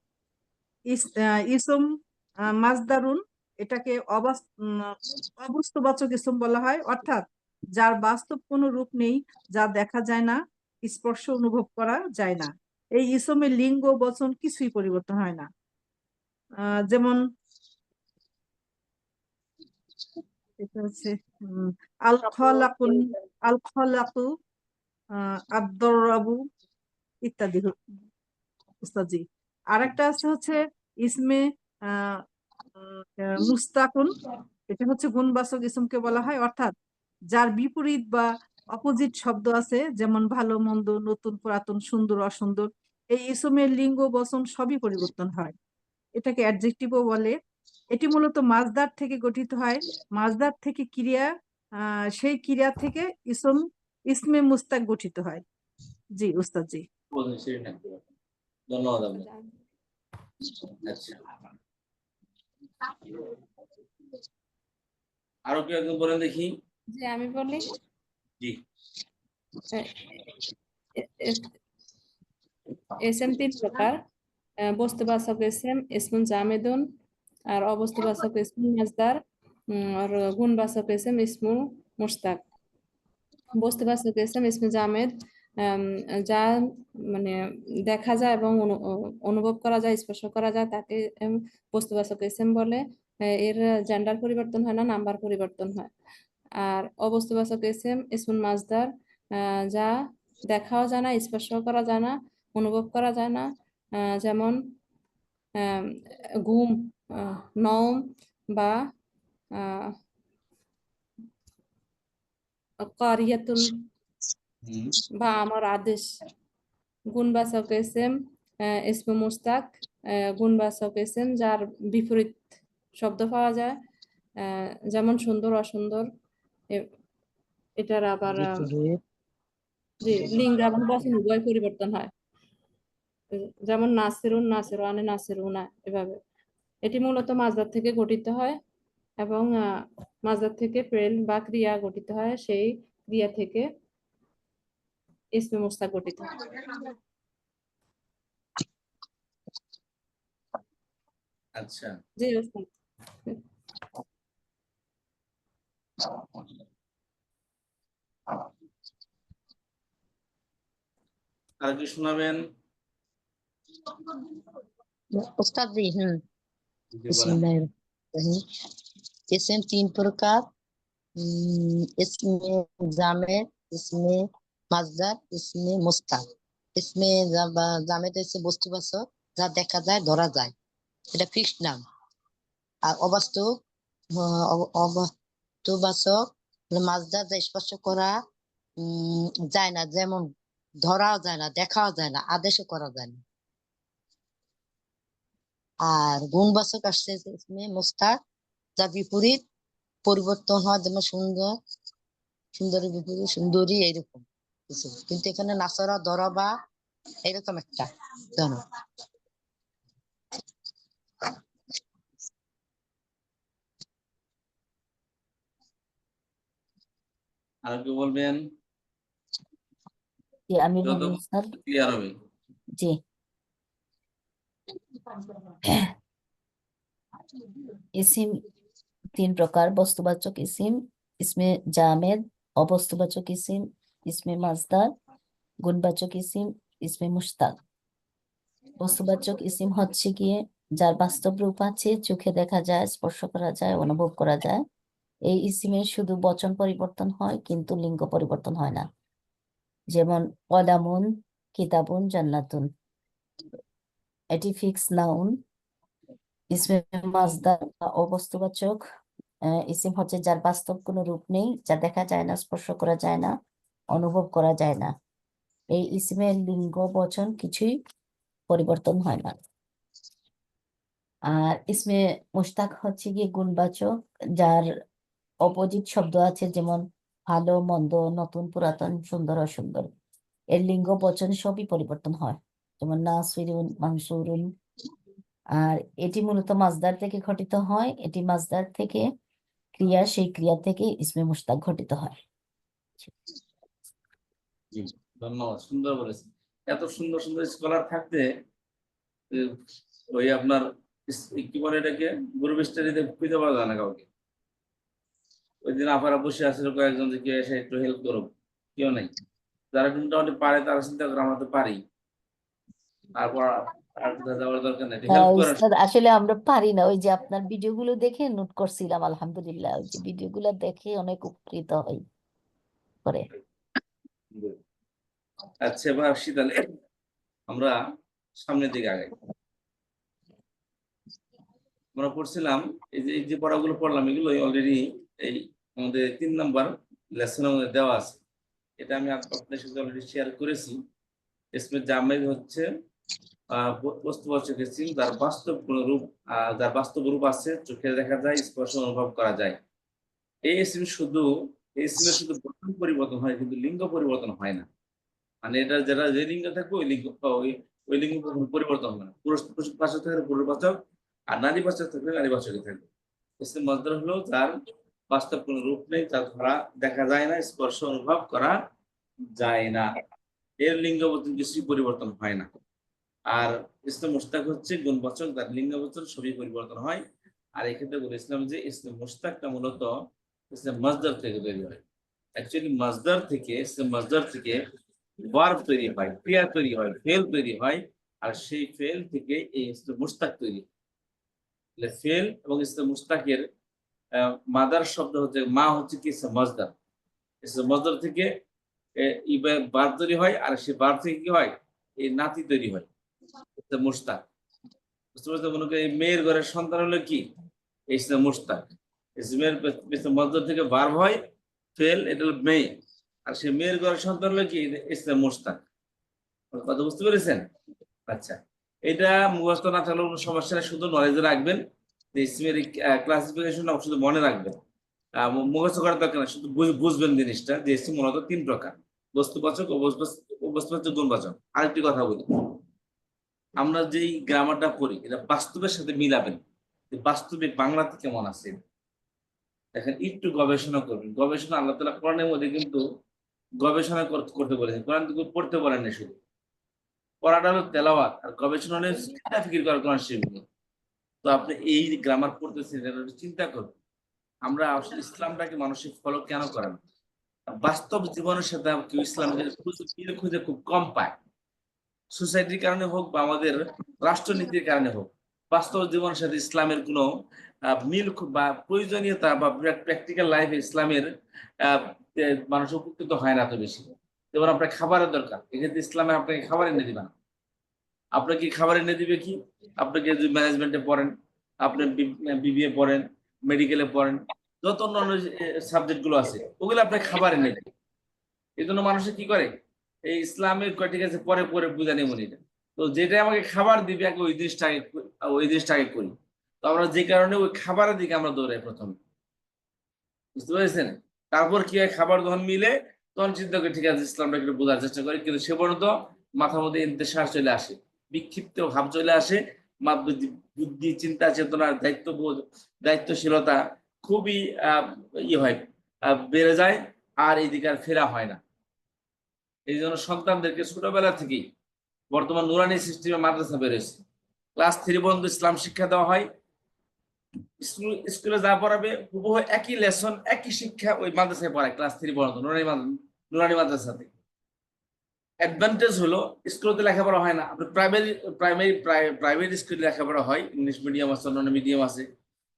ইসম মাজদারুন, এটাকে অবস্তুবাচক ইসম বলা হয়, অর্থাৎ যার বাস্তব কোনো রূপ নেই, যা দেখা যায় না, স্পর্শ অনুভব করা যায় না। এই ইসমের লিঙ্গ বচন কিছুই পরিবর্তন হয় না। যেমন এটা হচ্ছে আল খলাকুন, আল খলাকু, আদ-দররাবু ইত্যাদি। উস্তাদজি, আরেকটা আছে হচ্ছে ইসমে আহ মুস্তাকুন, এটা হচ্ছে গুণবাচক ইসমকে বলা হয়, অর্থাৎ যার বিপরীত বা অপোজিট শব্দ আছে, যেমন ভালো মন্দ, নতুন পুরাতন, সুন্দর অসুন্দর। এই ইসমের লিঙ্গ বচন সবই পরিবর্তন হয়, এটাকে অ্যাডজেক্টিভও বলে। এটি মূলত মাজদার থেকে গঠিত হয়। মাজদার থেকে ক্রিয়া, সেই ক্রিয়া থেকে ইসমে মুস্তাক গঠিত হয়। জি উস্তাদ জি। বলুন, সেটা থাকতে পারে। ধন্যবাদ আপনাকে। আচ্ছা, আরো কেউ একজন বলেন দেখি। যে আমি বলি, জি এসএম 3 প্রকার। বস্তুবাচক এসএম ইসমুন জামিদুন, আর অবস্তুবাচক ইসমুন মাজদার, আর গুণবাচক এসএম ইসমুন মুশতাক। বস্তুবাচক এসএম ইসমে জামেদ, যা মানে দেখা যায় এবং অনুভব করা যায়, স্পর্শ করা যায়, তাকে বস্তুবাচক এসএম বলে। এর জেন্ডার পরিবর্তন হয় না, নাম্বার পরিবর্তন হয়। আর অবস্তুবাচক এসএম ইসমুন মাজদার, যা দেখাও যায় না, স্পর্শ করা যায় না, অনুভব করা যায় না। যেমন ঘুম, নওম, বা কারিয়াতুন, বা আমার আদেশ। গুণবাচক এসএম ইসমে মুস্তাক, গুণবাচক এসএম যার বিপরীত শব্দ পাওয়া যায়, যেমন সুন্দর অসুন্দর। এটার আবার যে লিঙ্গ এবং বচন উভয় পরিবর্তন হয়, যেমন নাসিরুন, নাসিরানে, নাসিরুনা, এভাবে। এটি মূলত মাজদার থেকে গঠিত হয়, এবং মাজদার থেকে ফেল বা ক্রিয়া গঠিত হয়, সেই ক্রিয়া থেকে ইসমে মুস্তাক গঠিত হয়। আচ্ছা, জি ওস্তাদ। আর কি শোনাবেন? उस्ताद जी জি, বলেন। बिस्मिल्लाहिर्रहमानिर्रहीम। इसमें 3 प्रकार। इसमें जामेद, इसमें মাজদার ইসমে মুস্তাক। ইসমে জামেদ হচ্ছে বস্তুবাচক, যা দেখা যায় ধরা যায়, এটা ফিক্সড নাম। আর অবাস্তব অবাস্তবাচক মাজদার, যা স্পর্শ করা যায় না, যেমন ধরাও যায় না, দেখাও যায় না, আদেশও করা যায় না। আর গুণবাচক আসছে ইসমে মুস্তাক, যা বিপরীত পরিবর্তন হয়, যেমন সুন্দর, সুন্দরের বিপরীত সুন্দরী, এইরকম কিছু। কিন্তু এখানে নাসরা, ধরা বা এরকম একটা জানো। আর কি বলবেন? জি, আমি যত বলবো স্যার। ক্লিয়ার হবে। জি, ইসিম 3 প্রকার: বস্তুবাচক ইসিম, ইসমে জামেদ, অবস্তুবাচক ইসিম, ইসমে মাজদার, গুণবাচক ইসিম, ইসমে মুশতাক। বস্তুবাচক ইসিম হচ্ছে গিয়ে যার বাস্তব রূপ আছে, চোখে দেখা যায়, স্পর্শ করা যায়, অনুভব করা যায়। এই ইসিমের শুধু বচন পরিবর্তন হয়, কিন্তু লিঙ্গ পরিবর্তন হয় না। যেমন কলামুন, কিতাবুন, জান্নাতুন। এটি ফিক্স নাউন। ইসমে মাজদার বা অবস্তুবাচক ইসিম হচ্ছে যার বাস্তব কোনো রূপ নেই, যা দেখা যায় না, স্পর্শ করা যায় না, অনুভব করা যায় না। এই ইসিমের লিঙ্গ বচন কিছুই পরিবর্তন হয় না। আর ইসমে মুশতাক হচ্ছে গিয়ে গুণবাচক, যার অপোজিট শব্দ আছে, যেমন ভালো, মন্দ, নতুন, পুরাতন, সুন্দর, অসুন্দর। এর লিঙ্গ বচন সবই পরিবর্তন হয়, যেমন নাসিরুন, মানসুরুন। আর এটি মূলত মাজদার থেকে ঘটিত হয়। এটি মাজদার থেকে ক্রিয়া, সেই ক্রিয়া থেকে ইসমে মুশতাক ঘটিত হয়। জি, ধন্যবাদ, সুন্দর বলেছেন। এত সুন্দর সুন্দর স্কলার থাকতে ওই আপনার কি বলে এটাকে, গ্রুপ স্টাডিতে খুঁজে পাওয়া যায় না কাউকে। ওই দিন আপারা বসে আসছিল কয়েকজন, যে কেউ এসে একটু হেল্প করো, কেউ নেই। যারা মোটামুটি পারে তারা চিন্তা করে আমরা তো পারি, তারপর আর কোথাও যাওয়ার দরকার নেই, হেল্প করেন। উস্তাদ, আসলে আমরা পারি না। ওই যে আপনার ভিডিওগুলো দেখে নোট করছিলাম, আলহামদুলিল্লাহ, ওই যে ভিডিওগুলো দেখে অনেক উপকৃত হই করে। আচ্ছা, এবার শীতালে আমরা সামনের দিকে আগাই। আমরা পড়ছিলাম এই যে পড়াগুলো পড়লাম, এগুলো অলরেডি এই আমাদের 3 নাম্বার লেসনের মধ্যে দেওয়া আছে। এটা আমি আপনাদের সাথে অলরেডি শেয়ার করেছি। ইসমে জামেদ হচ্ছে বস্তুবাচক ইসিম যার বাস্তব কোন রূপ, যার বাস্তব রূপ আছে, চোখে দেখা যায়, স্পর্শ অনুভব করা যায়। এই ইসিমের শুধু বচন পরিবর্তন হয়, কিন্তু লিঙ্গ পরিবর্তন হয় না। মানে এটা যারা যে লিঙ্গ থাকবে ওই লিঙ্গ কখনো পরিবর্তন হয় না। পুরুষ বাচক থাকলে পুরুষবাচক, আর নারী বাচক থাকলে নারী বাচকই থাকবে। ইসিম মজদার হলো যার বাস্তব কোন রূপ নেই, তার ধরা দেখা যায় না, স্পর্শ অনুভব করা যায় না। এর লিঙ্গ বচন কিছুই পরিবর্তন হয় না। আর ইসমে মুশতাক হচ্ছে গুণবাচক, তার লিঙ্গ বচন সবই পরিবর্তন হয়। আর এক্ষেত্রে বলেছিলাম যে ইসমে মুশতাকটা মূলত ইসমে মাজদার থেকে তৈরি হয়। অ্যাকচুয়ালি মাজদার থেকে ভার্ব তৈরি হয়, ক্রিয়া তৈরি হয়, ফেল তৈরি হয়। আর সেই ফেল থেকে এই ইসমে মুশতাক তৈরি হয়। ফেল এবং ইসমে মুশতাকের মাদার শব্দ হচ্ছে, মা হচ্ছে কি ইসমে মাজদার। ইসমে মাজদার থেকে ভার্ব তৈরি হয়, আর সেই ভার্ব থেকে কি হয়, এই নাতি তৈরি হয়, মুশতাক। বুঝতে পারছো? মনে করি এই মেয়ের ঘরের সন্তান হলো কি, এই মুশতাক। ইসমের মজদার থেকে ভার্ব হয়, ফেল, এটা হলো মেয়ে। আর সেই মেয়ের ঘরের সন্তান হলো কি, ইসমে মুশতাক। কথা বুঝতে পেরেছেন? আচ্ছা, এটা মুখস্থ না থাকলেও কোনো সমস্যা নেই, শুধু নলেজে রাখবেন যে ইসমের ক্লাসিফিকেশন শুধু মনে রাখবেন। মুখস্থ করার দরকার না, শুধু বুঝবেন জিনিসটা যে ইসম মূলত 3 প্রকার: বস্তুবাচক, অবস্তুবাচক, গুণবাচক। আরেকটি কথা বলি, আমরা যেই গ্রামারটা পড়ি এটা বাস্তবের সাথে মিলাবেন, বাস্তবে বাংলাতে কেমন আছে। দেখেন, একটু গবেষণা করবেন। গবেষণা আল্লাহ তাআলা কোরআনের মধ্যে কিন্তু গবেষণা করতে বলেছেন, কোরআন কিন্তু পড়তে বলেন না। শুধু পড়াটা হলো তেলাওয়াত, আর গবেষণা হলে ফিকির করা কোরআন শরীফ নিয়ে। তো আপনি এই গ্রামার পড়তেছেন, এটা চিন্তা করুন, আমরা আসলে ইসলামটাকে মানুষের ফলো কেন করে না? বাস্তব জীবনের সাথে কেউ ইসলামকে খুঁজে খুব কম পায়। সোসাইটির কারণে হোক বা আমাদের রাষ্ট্রনীতির কারণে হোক, বাস্তব জীবনের সাথে ইসলামের কোনো মিল বা প্রয়োজনীয়তা বা প্র্যাকটিক্যাল লাইফে ইসলামের মানুষ উপকৃত হয় না এত বেশি। যেমন আপনার খাবারের দরকার, এক্ষেত্রে ইসলামে আপনাকে খাবার এনে দিবে না। আপনাকে খাবার এনে দিবে কি? আপনাকে যদি ম্যানেজমেন্টে পড়েন, আপনি বিবিএ পড়েন, মেডিকেলে পড়েন, যত অন্যান্য সাবজেক্ট গুলো আছে ওগুলো আপনাকে খাবার এনে দিবে। এই জন্য মানুষে কি করে, এই ইসলামের ঠিক আছে পরে পরে বুঝা নেই মনে, তো যেটা আমাকে খাবার দিবে আগে ওই জিনিসটাকে করি। তো আমরা যে কারণে ওই খাবারের দিকে আমরা দৌড়াই প্রথমে, বুঝতে পেরেছেন? তারপর কি হয়, খাবার যখন মিলে তখন চিন্তা করি ঠিক আছে ইসলামটা একটু বোঝার চেষ্টা করি, কিন্তু সে পর্যন্ত মাথার মধ্যে ইন্তেশার চলে আসে, বিক্ষিপ্ত ভাব চলে আসে, বুদ্ধি, চিন্তা চেতনা, দায়িত্ববোধ, দায়িত্বশীলতা খুবই হয়, বেড়ে যায়, আর এইদিকে আর ফেরা হয় না। এই জন্য সন্তানদেরকে ছোটবেলা থেকেই বর্তমান নুরানি সিস্টেমে মাদ্রাসা বেরোয়েছে, ক্লাস 3 পর্যন্ত ইসলাম শিক্ষা দেওয়া হয়। স্কুলে যা পড়াবে হুবহু একই লেসন, একই শিক্ষা ওই মাদ্রাসায় পড়ায় ক্লাস 3 পর্যন্ত নুরানি মাদ্রাসাতে। অ্যাডভান্টেজ হলো স্কুলে লেখাপড়া হয় না, আপনি প্রাইভেট স্কুলে লেখাপড়া হয়, ইংলিশ মিডিয়াম আছে, অন্যান্য মিডিয়াম আছে,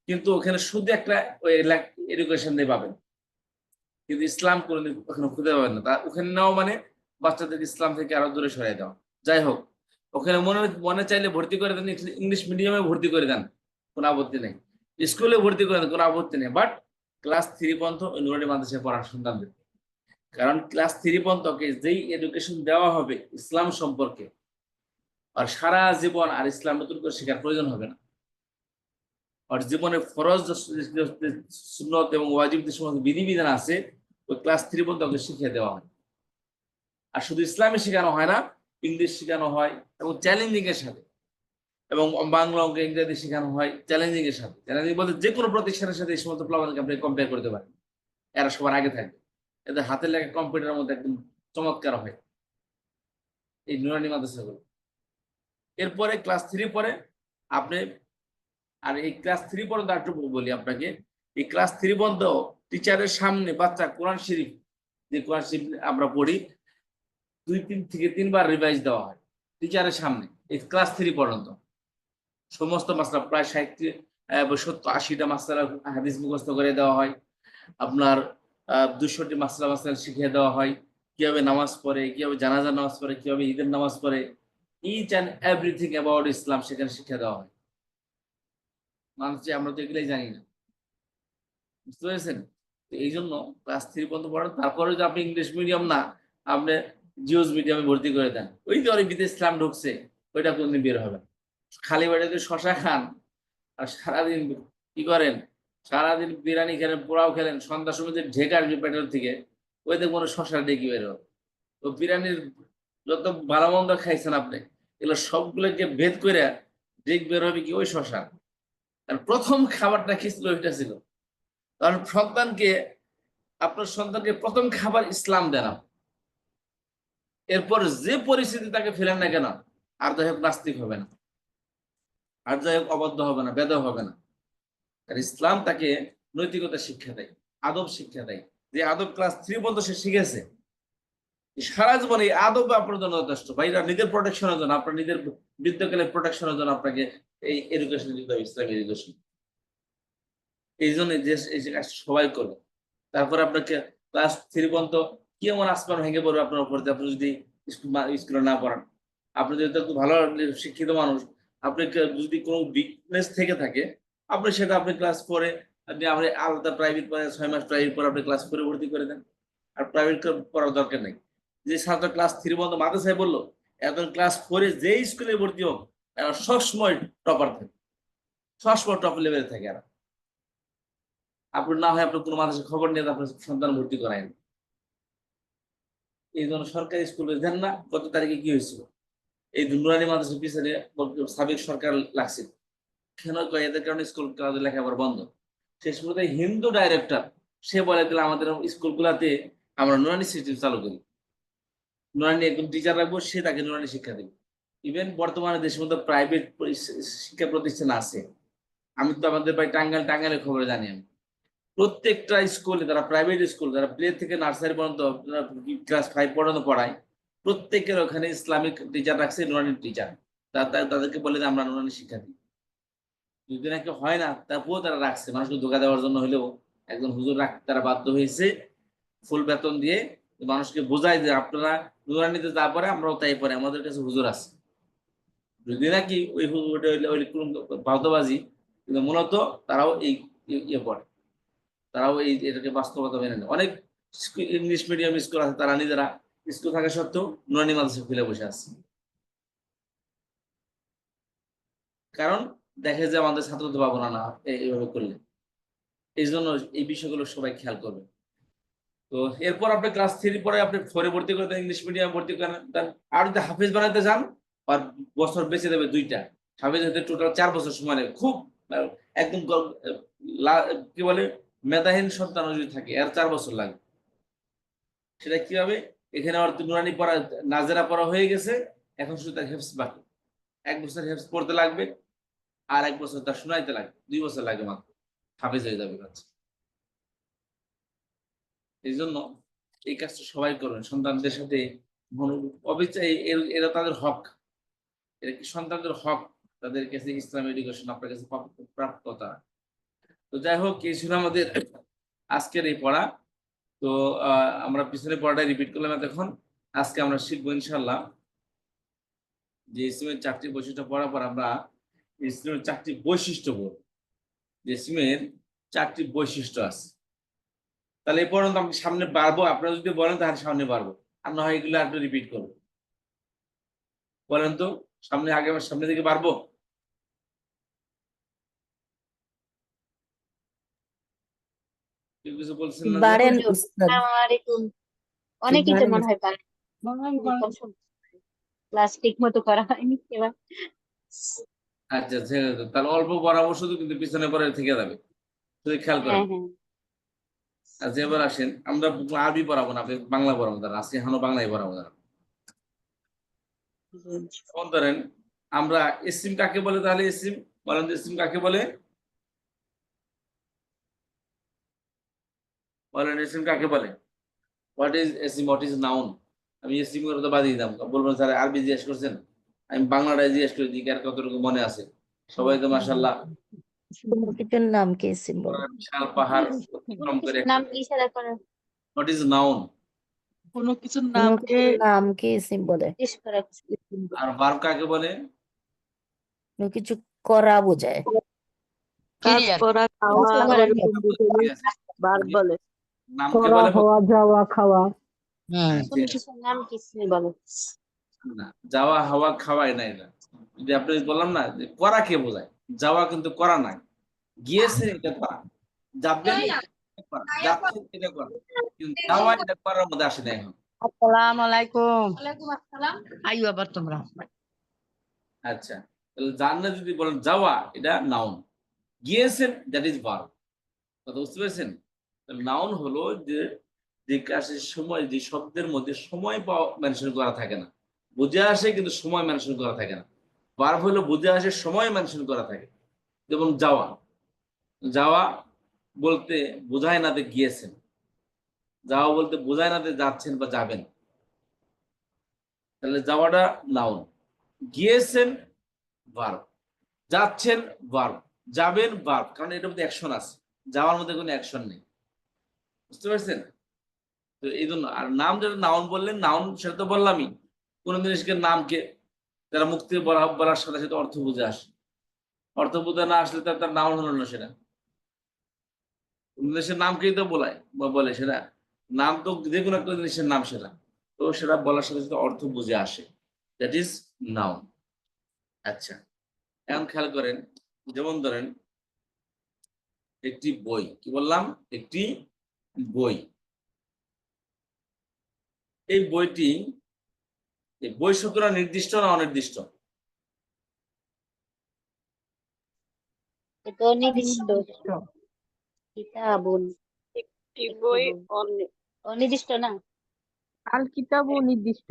কিন্তু ওখানে শুধু একটা ওই এডুকেশন দিয়ে পাবেন, কিন্তু ইসলাম কোনোদিন ওখানে খুঁজে পাবেন না। তা ওখানে নেওয়া মানে বাচ্চাদেরকে ইসলাম থেকে আরো দূরে সরাই দেওয়া। যাই হোক, ওখানে মনে চাইলে ভর্তি করে দেন, ইংলিশ মিডিয়ামে ভর্তি করে দেন, কোনো আপত্তি নেই, স্কুলে ভর্তি করে দেন, কোনো আপত্তি নেই, বাট ক্লাস 3 পর্যন্ত নুরানি মাদ্রাসায় পড়ার সন্তানদের, কারণ ক্লাস 3 পর্যন্ত যেই এডুকেশন দেওয়া হবে ইসলাম সম্পর্কে, আর সারা জীবন আর ইসলাম নতুন করে শেখার প্রয়োজন হবে না। আর জীবনে ফরজ সুন্নত এবং ওয়াজিব যে সমস্ত বিধিবিধান আছে ওই ক্লাস 3 পর্যন্ত ওকে শিখিয়ে দেওয়া হয়। আর শুধু ইসলামে শেখানো হয় না, ইংলিশ শেখানো হয় এবং চ্যালেঞ্জিং এর সাথে, এবং বাংলা অঙ্ক ইংরেজি শেখানো হয় চ্যালেঞ্জিং এর সাথে। চ্যালেঞ্জিং বলতে যে কোনো প্রতিষ্ঠানের সাথে এই সমস্ত প্লাবনকে আপনি কম্পেয়ার করতে পারেন, এরা সবার আগে থাকবে, এদের হাতের লেখা কম্পিউটারের মধ্যে একদম চমৎকার হয় এই নুরানি মাদ্রাসাগুলো। এরপরে ক্লাস 3 পরে আপনি, আর এই ক্লাস 3 পর্যন্ত একটু বলি আপনাকে, এই ক্লাস 3 পর্যন্ত টিচারের সামনে বাচ্চা কোরআন শরীফ, যে কোরআন শরীফ আমরা পড়ি 2 থেকে 3 বার রিভাইজ দেওয়া হয় টিচারের সামনে, এই ক্লাস 3 পর্যন্ত সমস্ত মাসলা প্রায় 70-80টা মাসলা হাদিস মুখস্থ করে দেওয়া হয়, আপনার 200টি মাসলা শিখিয়ে দেওয়া হয়, কিভাবে নামাজ পড়ে, কিভাবে জানাজার নামাজ পড়ে, কিভাবে ঈদের নামাজ পড়ে, ইচ অ্যান্ড এভরিথিং অ্যাবাউট ইসলাম সেখানে শিক্ষা দেওয়া হয়। মানুষ যে আমরা তো এগুলাই জানি না, বুঝতে পেরেছেন? তো এই জন্য ক্লাস 3 পর্যন্ত পড়েন, তারপরে যদি আপনি ইংলিশ মিডিয়াম না আপনি জিওস মিডিয়ামে ভর্তি করে দেন, ওই যে ওই বিদেশ ইসলাম ঢুকছে ওইটা কোনদিন বের হবে না। খালি বাড়িতে শশা খান আর সারাদিন কি করেন, সারাদিন বিরিয়ানি খেলেন, পোড়াও খেলেন, সন্ধ্যার সময় যে ঢেকে আসবে পেটের থেকে, ওই দেখবো শশা ডেকে বের হবে। তো বিরিয়ানির যত ভালো মন্দ খাইছেন আপনি, এগুলো সবগুলোকে ভেদ করে ঢেক বের হবে কি ওই শশা। আর প্রথম খাবারটা কি ছিল, ওইটা ছিল। কারণ আপনার সন্তানকে প্রথম খাবার ইসলাম দেন, এরপর যে পরিস্থিতি তাকে ফেলেন না কেন, আর যাই হোক নাস্তিক হবে না, আর যাই হোক অবাধ্য হবে না, বেদ হবে না। আর ইসলাম তাকে নৈতিকতা শিক্ষা দেয়, আদব শিক্ষা দেয়, যে আদব ক্লাস 3 পর্যন্ত সে শিখেছে, সারা জীবন এই আদব আপনার জন্য যথেষ্ট। ভাইরা নিজের প্রোটেকশনের জন্য, আপনার নিজের বৃদ্ধকালের প্রোটেকশনের জন্য আপনাকে এই এডুকেশন দিতে হবে, ইসলাম এডুকেশন। এই জন্য সবাই করবে। তারপরে আপনাকে ক্লাস 3 পর্যন্ত কি এমন আসমান ভেঙে পড়বে আপনার উপর, আপনি যদি স্কুলে না পড়ান। আপনি যদি একটু ভালো শিক্ষিত মানুষ, আপনি যদি কোনো উইকনেস থেকে থাকে, আপনি সেটা আপনি ক্লাস 4-এ আপনি আলাদা প্রাইভেট পড়ে 6 মাস প্রাইভেট পরে আপনি ক্লাস 4-এ ভর্তি করে দেন, আর প্রাইভেট পড়ার দরকার নেই। যে ছাত্র ক্লাস 3 পর্যন্ত মাদ্রাসায় বললো, এখন ক্লাস 4-এ যেই স্কুলে ভর্তি হোক এরা সবসময় টপার থাকে, সবসময় টপ লেভেলে থাকে এরা। আপনার না হয় আপনার কোনো মাদ্রাসার খবর নিয়ে আপনার সন্তান ভর্তি করায়। এই জন্য সরকারি স্কুলে দেন না। গত তারিখে কি হয়েছিল, এই নুরানি মাদ্রাসার পিছনে সাবেক সরকার লাগছে, কেন এদের কারণে স্কুল লেখাপড়া বন্ধ। শেষ পর্যন্ত হিন্দু ডাইরেক্টর সে বলে দিলে আমাদের স্কুলগুলাতে আমরা নুরানি সিস্টেম চালু করি, নুরানি একজন টিচার রাখবো, সে তাকে নুরানি শিক্ষা দেবে। ইভেন বর্তমানে দেশের মধ্যে প্রাইভেট শিক্ষা প্রতিষ্ঠান আছে, আমি তো আমাদের ভাই টাঙ্গাইলের খবরে জানি, আমি প্রত্যেকটা স্কুলে যারা প্রাইভেট স্কুল, যারা প্লে থেকে নার্সারি পর্যন্ত ক্লাস 5 পর্যন্ত পড়ায়, প্রত্যেকের ওখানে ইসলামিক টিচার রাখছে, নুরানি টিচার। তাদেরকে বলে যে আমরা নুরানি শিক্ষা দিই। যদি নাকি হয় না, তারপরেও তারা রাখছে, মানুষকে ধোকা দেওয়ার জন্য হলেও একজন হুজুর রাখতে তারা বাধ্য হয়েছে, ফুল বেতন দিয়ে মানুষকে বোঝায় যে আপনারা নুরানিতে যা পড়ে আমরাও তাই পড়ে, আমাদের কাছে হুজুর আছে। যদি নাকি ওই হুজুরটা ওই বাউতাবাজি, কিন্তু মূলত তারাও এই ইয়ে পড়ে, তারাও এটাকে বাস্তবতা মেনে নেয়। অনেক ইংলিশ মিডিয়াম স্কুল আছে, তারা নিজেরা স্কুল থাকা সত্ত্বেও নুরানি মাদ্রাসা খুলে বসে আছে, কারণ দেখে যে আমাদের ছাত্র তো পাবো না এইভাবে করলে। এই জন্য এই বিষয়গুলো সবাই খেয়াল করবে। তো এরপর আপনি ক্লাস 3 পরে আপনি 4 ভর্তি করে দেন, ইংলিশ মিডিয়াম ভর্তি করেন, আর যদি হাফিজ বানাতে যান আর বছর বেঁচে দেবে 2টা, হাফিজ হতে টোটাল 4 বছর সময় লাগে। খুব একদম কি বলে মেধাহীন সন্তান যদি থাকে এর 4 বছর লাগে। সেটা কি হবে, এখানে আর নুরানি পড়া নাজেরা পড়া হয়ে গেছে, এখন শুধু তার হেফজ বাকি। 1 বছর হেফজ পড়তে লাগবে, আর 1 বছর তার শোনাইতে লাগবে, 2 বছর লাগে মাত্র, হাফিজ হয়ে যাবে বাচ্চা। এই জন্য এই কাজটা সবাই করবেন, সন্তানদের সাথে অবিচার, এরা তাদের হক, এরা কি সন্তানদের হক, তাদের কাছে ইসলাম এডুকেশন আপনার কাছে প্রাপ্যতা। তো যাই হোক, এই ছিল আমাদের আজকের এই পড়া। তো আমরা পিছনে পড়াটা রিপিট করলাম এতক্ষণ। আজকে আমরা শিখবো ইনশাল্লাহ যে ইসলামের 4টি বৈশিষ্ট্য পড়ার পর আমরা ইসলামের 4টি বৈশিষ্ট্য পড়ব, যে ইসলামের 4টি বৈশিষ্ট্য আছে। তাহলে এই পর্যন্ত আমি সামনে বাড়বো, আপনারা যদি বলেন তাহলে সামনে বাড়বো, আর না হয় এগুলো একটু রিপিট করবো। বলেন তো সামনে, আগে সামনে দিকে বাড়বো? কেউ কিছু বলছেন না যে? বাড়েন উস্তাদ, আসসালামালাইকুম। অনেকেই তো বাড়েন মনে হয় পারে, ক্লাস ঠিক মতো করা হয়নি এবার। আচ্ছা ছেড়ে দাও। তাহলে অল্প বাড়াবো শুধু, কিন্তু পিছনে পরে থেকে যাবে, শুধু খেয়াল করেন। হ্যাঁ হ্যাঁ আচ্ছা এবার আসেন, আমরা আরবি পড়াবো না, আপনি বাংলা পড়াবো, তারা আজকে এখনো বাংলায় পড়াবো তারা। যেমন ধরেন আমরা ইসিম কাকে বলে, তাহলে ইসিম বলেন তো, ইসিম কাকে বলে? বলেন ইসিম কাকে বলে? What is eSIM, what is noun? আমি ইসিম করে তো বাদিয়ে দিতাম, বলবেন স্যার আরবি জিজ্ঞেস করছেন, আমি বাংলাটাই জিজ্ঞেস করে দিই, আর কতটুকু মনে আছে। সবাই তো মাশাআল্লাহ কোনো কিছুর নাম কি ইসিম বলে? বিশাল পাহাড় অতিক্রম করে। নাম কি ইশারা করেন? What is noun? কোনো কিছুর কোনো কিছুর নাম কি ইসিম বলে? ইশারা আর ভার্ব কাকে বলে? কোনো কিছু করা বোঝায়। কাজ করা, খাওয়া, করা। ওরকম ভার্ব বলে। নাম কে বলে? হওয়া, যাওয়া, খাওয়া। কোন কিছুর নাম কি ইসমে বলে? না, যাওয়া হাওয়া খাওয়াই না, এটা যদি আপনি বললাম না যে করা কে বোঝায়, যাওয়া কিন্তু করা নাই, গিয়েছে এটা করা, যাবেন এটা করা, যাচ্ছেন এটা করা, কিন্তু যাওয়া এটা করার মধ্যে আসে না এখন। আসসালামু আলাইকুম। ওয়ালাইকুম আসসালাম। আইও আবার তোমরা। আচ্ছা, তাহলে জান্নাত যদি বলেন যাওয়া, এটা নাউন, গিয়েছেন দ্যাট ইজ ভার্ব। কথা বুঝতে পেরেছেন? নাউন হলো যে যে কাজের সময়, যে শব্দের মধ্যে সময় মেনশন করা থাকে না, বুঝে আসে কিন্তু সময় মেনশন করা থাকে না। ভার্ব হলো বুঝে আসে, সময় মেনশন করা থাকে। যেমন যাওয়া, যাওয়া বলতে বোঝায় না যে গিয়েছেন, যাওয়া বলতে বোঝায় না যে যাচ্ছেন বা যাবেন, তাহলে যাওয়াটা নাউন, গিয়েছেন ভার্ব, যাচ্ছেন ভার্ব, যাবেন ভার্ব, কারণ এটার মধ্যে অ্যাকশন আছে, যাওয়ার মধ্যে কোনো অ্যাকশন নেই। বুঝতে পারছেন? তো এই জন্য, আর নাম যেটা নাউন বললেন, নাউন সেটা তো বললামই, কোন জিনিসকে নামকে যারা মুক্তি বলার সাথে সাথে অর্থ বুঝে আসে, অর্থ বুঝে না আসলে তার নাউন হলো না। সেটা জিনিসের নামকেই তো বলায় বা বলে, সেটা নাম তো যে কোনো একটা জিনিসের নাম, সেটা তো সেটা বলার সাথে সাথে অর্থ বুঝে আসে, দ্যাট ইজ নাউন। আচ্ছা, এখন খেয়াল করেন, যেমন ধরেন একটি বই, কি বললাম, একটি বই, এই বইটি, এই বই শব্দটা নির্দিষ্ট না অনির্দিষ্ট? এটা অনির্দিষ্ট। কিতাবুন। একটি বই অনির্দিষ্ট না? আল কিতাবু নির্দিষ্ট,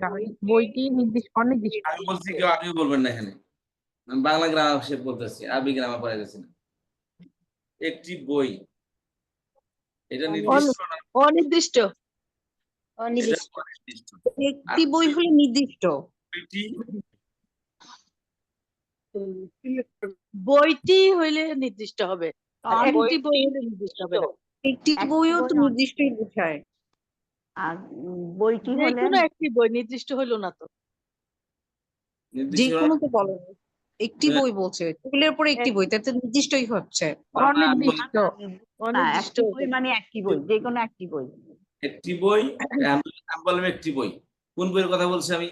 বইটি নির্দিষ্ট, অনির্দিষ্ট। আমি বলছি, কেউ আমিও বলবেন না এখানে, আমি বাংলা গ্রামার সে বলতেছি, আরবি গ্রামার পড়ে গেছি না। একটি বই, এটা নির্দিষ্ট না? অনির্দিষ্ট। এটা অনির্দিষ্ট। অনির্দিষ্ট। একটি বই হলে নির্দিষ্ট, বইটি, বইটি হইলে নির্দিষ্ট হবে, আর আর একটি বই বইটি হলে নির্দিষ্ট হবে না। একটি বইও তো নির্দিষ্টই বোঝায়। আর বইটি যে হলে কোনো একটি বই, নির্দিষ্ট হইলো না তো। যে নির্দিষ্ট কোনো তো বলেন, একটি হ্যাঁ। বই বলছে, টেবিলের পরে একটি বই, তাতে নির্দিষ্টই হচ্ছে। অনির্দিষ্ট, না, অনির্দিষ্ট একটি বই মানে একটি বই, যে কোনো একটি বই। একটি বই, আমি বললাম একটি বই। কোন বইয়ের কথা বলছি আমি,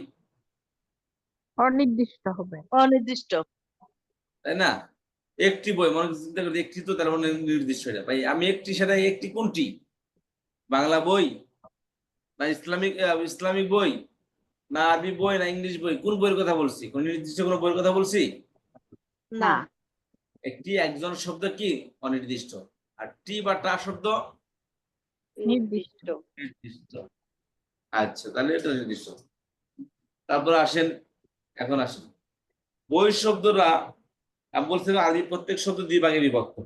অনির্দিষ্ট হবে। অনির্দিষ্ট। তাই না? একটি বই মনে করছি, চিন্তা করি একটি তো তার মানে নির্দিষ্ট এটা ভাই। আমি একটি, সেটা একটি কোনটি? বাংলা বই না ইসলামিক বই না আরবি বই না ইংলিশ বই? কোন বইয়ের কথা বলছি? কোন নির্দিষ্ট কোনো বইয়ের কথা বলছি? না, না, একটি একজন শব্দ কি অনির্দিষ্ট, আর টি বা টা শব্দ নির্দিষ্ট। নির্দিষ্ট। আচ্ছা, তাহলে এটা নির্দিষ্ট। তারপর আসেন, এখন আসেন বই শব্দটা। আমি বলছিলাম আরবি প্রত্যেক শব্দ দুই ভাগে বিভক্ত,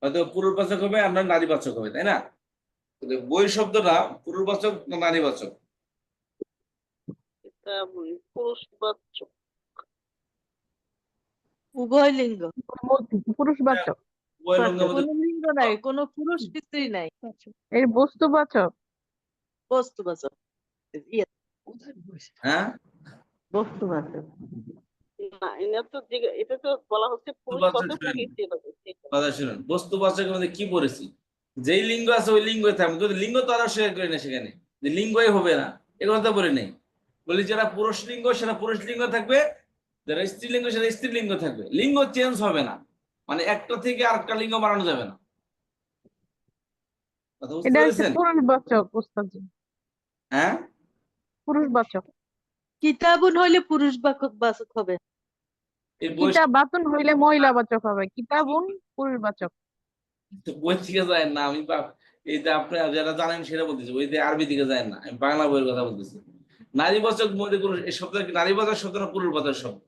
হয়তো পুরুষবাচক হবে আর নয় নারীবাচক হবে, তাই না? কিন্তু বই শব্দটা পুরুষবাচক না নারীবাচক? এটা পুরুষবাচক। উভয় লিঙ্গ, পুরুষবাচক। উভয় লিঙ্গের মধ্যে কোনো লিঙ্গ নাই, কোনো পুরুষ স্ত্রী নাই। এর বস্তুবাচক, বস্তুবাচক। ইয়ে, হ্যাঁ বস্তুবাচক। না, এটা তো বলা হচ্ছে পুরুষবাচক না স্ত্রীবাচক। কথা শুনুন, বস্তুবাচকের মধ্যে কি পড়েছি? যেই লিঙ্গ আছে ওই লিঙ্গই থাকবে, কিন্তু লিঙ্গ তো আরো শেয়ার করি না সেখানে, যে লিঙ্গই হবে না এ কথা বলে নেই। বলি যারা পুরুষ লিঙ্গ সেটা পুরুষ লিঙ্গ থাকবে, যারা স্ত্রীলিঙ্গ সেটা স্ত্রীলিঙ্গ থাকবে, লিঙ্গ চেঞ্জ হবে না, মানে একটা থেকে আরেকটা লিঙ্গ বানানো যাবে না। কথা বুঝতে এটা হচ্ছে পেরেছেন? পুরুষবাচক উস্তাদজি, হ্যাঁ, পুরুষবাচক। কিতাবুন হইলে পুরুষবাচক হবে, এই বই কিতাবাতুন হইলে মহিলাবাচক হবে, কিতাবুন পুরুষবাচক। বই থেকে যায় না, আমি এই যে আপনারা যারা জানেন সেটা বলতেছি, ওই যে আরবি থেকে যায় না, আমি বাংলা বইয়ের কথা বলতেছি। নারীবাচক মধ্যে পুরুষ এই শব্দ কি নারীবাচক শব্দ না পুরুষবাচক শব্দ?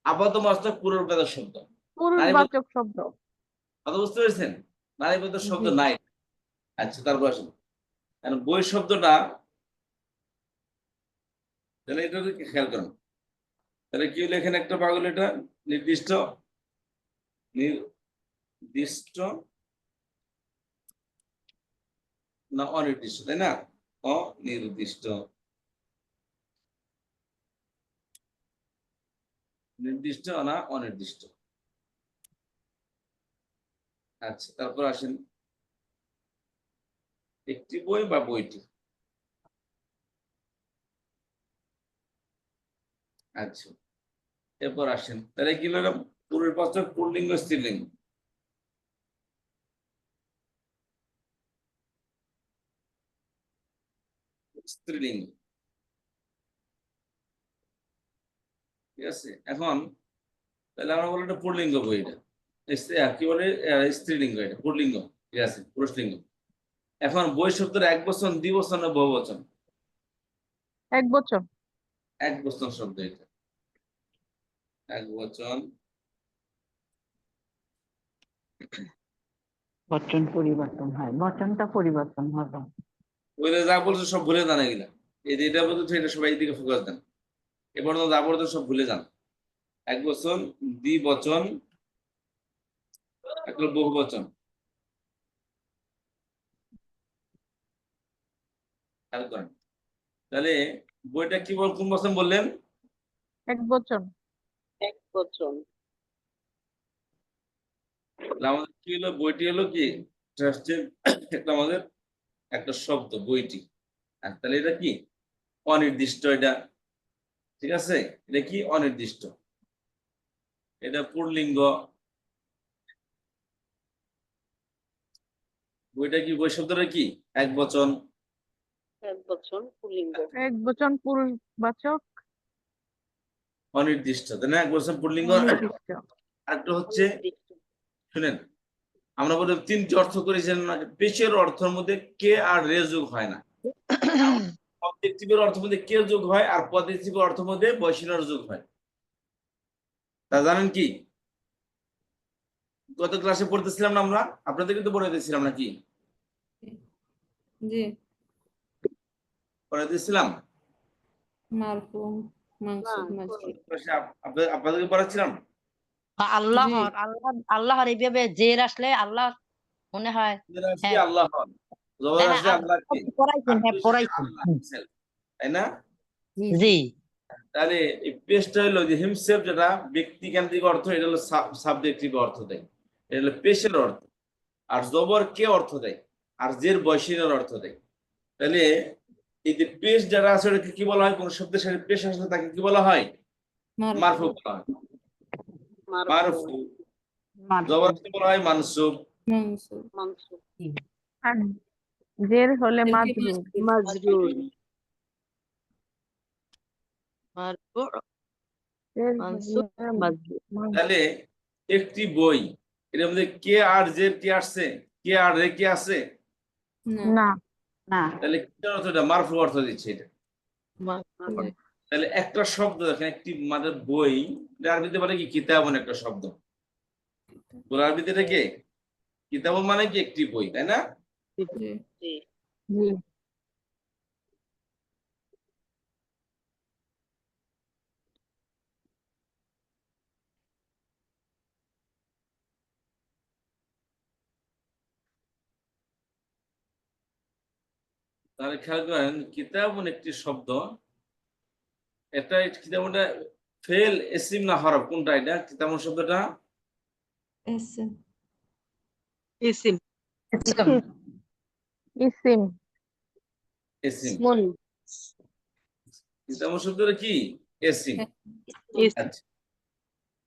আপাত মস্তক পুরুষবাচক শব্দ। নারীবাচক পুরুষবাচক শব্দ। কথা বুঝতে পেরেছেন? নারীবাচক শব্দ জি। নাই। আচ্ছা, তারপর আসুন, এখন বই শব্দটা, তাহলে এটা খেয়াল করুন, তাহলে কি হলো এখানে একটা পাগল, এটা নির্দিষ্ট, নির্দিষ্ট না অনির্দিষ্ট, তাই না? অনির্দিষ্ট, নির্দিষ্ট না অনির্দিষ্ট। আচ্ছা, তারপর আসেন একটি বই বা বইটি। আচ্ছা, এরপর আসেন, তাহলে কি হলো পুরুষবাচক, পুল্লিঙ্গ, স্ত্রীলিঙ্গ। স্ত্রীলিঙ্গ, ঠিক আছে। এখন তাহলে আমরা বলি এটা পুল্লিঙ্গ বই, এটা কি বলে স্ত্রীলিঙ্গ, এটা পুল্লিঙ্গ, ঠিক আছে, পুরুষলিঙ্গ। এখন বই শব্দের এক বচন, দ্বিবচন না বহুবচন? এক বচন। এক বচন শব্দ এটা, এক বচন। বচন পরিবর্তন হয়, বচনটা পরিবর্তন হবে। ওই যে যা বলছে সব ভুলে যান এগুলা, এই যে এটা বলছে এটা সবাই এদিকে ফোকাস দেন, এবার যা বলছে সব ভুলে যান। এক বচন, দ্বিবচন, এক হলো বহুবচন। খেয়াল করেন, তাহলে বইটা কি বল, কোন বচন বললেন? এক বচন। এক বচন। তাহলে আমাদের কি হলো, বইটি হলো কি, এটা হচ্ছে একটা আমাদের একটা শব্দ বইটি। আর তাহলে এটা কি অনির্দিষ্ট, এটা ঠিক আছে, এটা কি অনির্দিষ্ট, এটা পুল্লিঙ্গ। বইটা কি, বই শব্দটা কি এক বচন, এক বচন পুল্লিঙ্গ। এক বচন পুরুষবাচক, অনির্দিষ্ট, তাই না? এক বচন পুল্লিঙ্গ। অনির্দিষ্ট। আরেকটা হচ্ছে, অনির্দিষ্ট। শুনেন, আমরা বলি তিনটি অর্থ করেছেন না, পেশের অর্থের মধ্যে কে আর রে যোগ হয় না। অবজেক্টিভের অর্থের মধ্যে কে যোগ হয়, আর পজিটিভের অর্থের মধ্যে বৈশিষ্ট্য যোগ হয়। তা জানেন কি? গত ক্লাসে পড়তেছিলাম না আমরা, আপনাদের কিন্তু পড়াইতেছিলাম নাকি? জি, পড়াইতেছিলাম, মারফুম, মানসুব, না, মাজরুর। আপনাদেরকে পড়াচ্ছিলাম। আল্লাহর জি। আল্লাহ আল্লাহর এইভাবে জের আসলে আল্লাহ মনে হয়। আপনারা আজকে হ্যাঁ, আল্লাহ হন। জবর হ্যাঁ, আসলে আল্লাহকে, পড়াইছেন, আর হ্যাঁ পেশ পড়াইছেন। আল্লাহ himself, তাই না? জি তাহলে এই পেশটা হলো যে হিমসেলফ, যেটা ব্যক্তি কেন্দ্রিক অর্থ, এটা হলো সাবজেক্টিভ অর্থ দেয়, এটা হলো পেশের অর্থ। আর জবর কে অর্থ দেয়, আর জের বয়সীর অর্থ দেয়। তাহলে এই যে পেশ যারা আছে ওটাকে কি বলা হয়? কোন শব্দের সাথে পেশ আসলে তাকে কি বলা হয়? মারফু বলা হয়। মারফু। জবর আসলে বলা হয় মানসুব। মানসুব। মানসুব। আর জের হলে এরকে মাজরুর। মাজরুর। মারফু জের মানসুব হলে মাজরুর। তাহলে একটি বই, এর মধ্যে কে আর জের কি আসছে? কে আর রে কি আছে? না। না। না তাহলে কি অর্থটা? মারফু অর্থ দিচ্ছে এটা। জি। তাহলে একটা শব্দ দেখেন, একটি মানে বই, এটা আরবিতে বলে কি? কিতাবুন একটা শব্দ। বলে আরবিতে এটা কি? কিতাবুন মানে কি? একটি বই, তাই না? জি। জি। জি। তাহলে খেয়াল করেন, কিতাবুন একটি শব্দ, এটা কিতাবুনটা ফেল, ইসিম না হরফ? কোনটা এটা? কিতাবুন শব্দটা এসেম। ইসিম। ইসিম। ইসিম। মন। কিতাবুন শব্দটা কি? ইসিম। ইসিম। আচ্ছা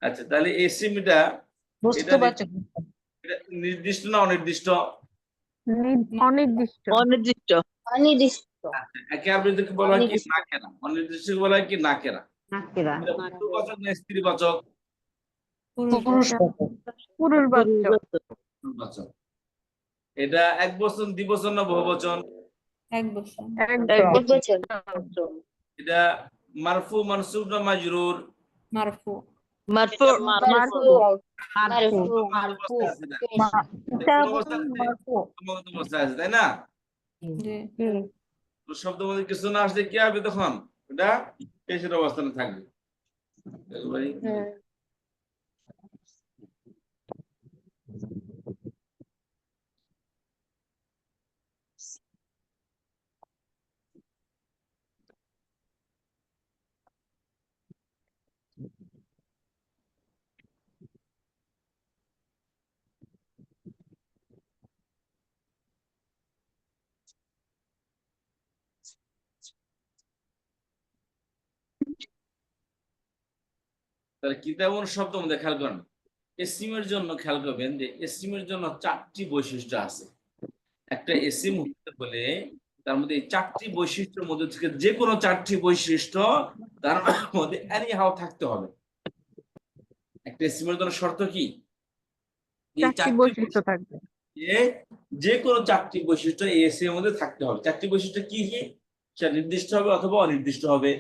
আচ্ছা, তাহলে ইসিমটা এটা বস্তুবাচক। এটা নির্দিষ্ট না অনির্দিষ্ট? অনির্দিষ্ট। অনির্দিষ্ট। অনির্দিষ্ট। একে আরবিতে বলা হয় কি? নাকেরা। অনির্দিষ্ট বলা হয় কি? নাকেরা। নাকেরা এটা পুরুষবাচক না স্ত্রীবাচক? পুরুষবাচক। পুরুষবাচক। পুরুষবাচক। এটা এক বচন, দ্বিবচন না বহুবচন? এক বছর। এক একদম। বছর। এটা মারফু, মানসুব না মাজরুর? মারফু। মারফু। মারফু। মারফু মারফু। কোন অবস্থায় আছে? ক্রমাগত অবস্থায় আছে, তাই না? জি। তো শব্দের মধ্যে কিছু না আসলে কি হবে তখন? এটা পেশের অবস্থানে থাকবে। ভাই, তাহলে কিতাবুন শব্দ মধ্যে খেয়াল করেন, এসিমের জন্য খেয়াল করবেন যে এসিমের জন্য 4টি বৈশিষ্ট্য আছে। একটা এসিম হতে হলে তার মধ্যে এই 4টি বৈশিষ্ট্যের মধ্যে থেকে যে কোনো 4টি বৈশিষ্ট্য তার মধ্যে এনি হাও থাকতে হবে। একটা এসিমের জন্য শর্ত কি? এই 4টি 4টি বৈশিষ্ট্য থাকবে। যে কোনো 4টি বৈশিষ্ট্য এই এসি এর মধ্যে থাকতে হবে। 4টি বৈশিষ্ট্য কি কি? সেটা নির্দিষ্ট হবে অথবা অনির্দিষ্ট হবে,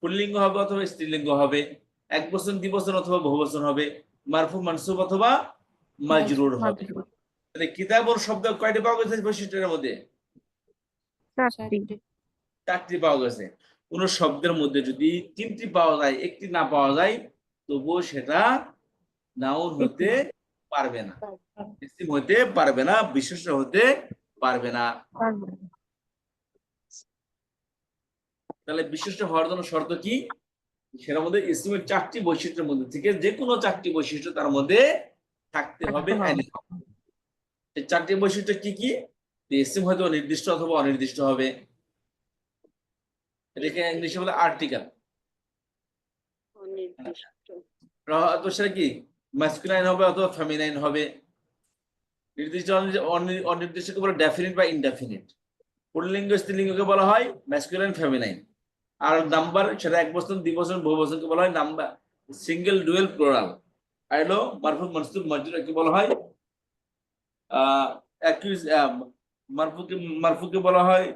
পুল্লিঙ্গ হবে অথবা স্ত্রীলিঙ্গ হবে, এক বচন, দ্বিবচন অথবা বহুবচন হবে, মারফু, মানসুব অথবা মাজরুর হবে। মাজরুর। তাহলে কিতাবুর শব্দ কয়টি পাওয়া গেছে বৈশিষ্ট্যের মধ্যে? 4টি। 4টি পাওয়া গেছে। কোন শব্দের মধ্যে যদি 3টি পাওয়া যায়, একটি না পাওয়া যায়, তবুও সেটা নাউন হতে পারবে না, ইসিম হতে পারবে না, বিশেষ্য হতে পারবে না। তাহলে বিশেষ্য হওয়ার জন্য শর্ত কি? সেটার মধ্যে ইসিমের 4টি বৈশিষ্ট্যের মধ্যে থেকে যে কোনো 4টি বৈশিষ্ট্য তার মধ্যে থাকতে হবে। এই 4টি বৈশিষ্ট্য কি কি? ইসিম হয়তো নির্দিষ্ট অথবা অনির্দিষ্ট হবে, এটাকে ইংলিশে বলে আর্টিকেল। অনির্দিষ্ট। তো সেটা কি? ম্যাসকুলাইন হবে অথবা ফেমিনাইন হবে। নির্দিষ্ট অনির্দিষ্টকে বলে ডেফিনিট বা ইনডেফিনিট। পুল্লিঙ্গ স্ত্রীলিঙ্গকে বলা হয় ম্যাসকুলাইন, ফেমিনাইন। আর নাম্বার, সেটা এক বচন, দ্বিবচন, বহুবচনকে বলা হয় নাম্বার, সিঙ্গেল, ডুয়েল, প্লুরাল। আর হলো মারফু, মানসুব, মাজরুর কি বলা হয় অ্যাকিউজ। মারফুকে বলা হয়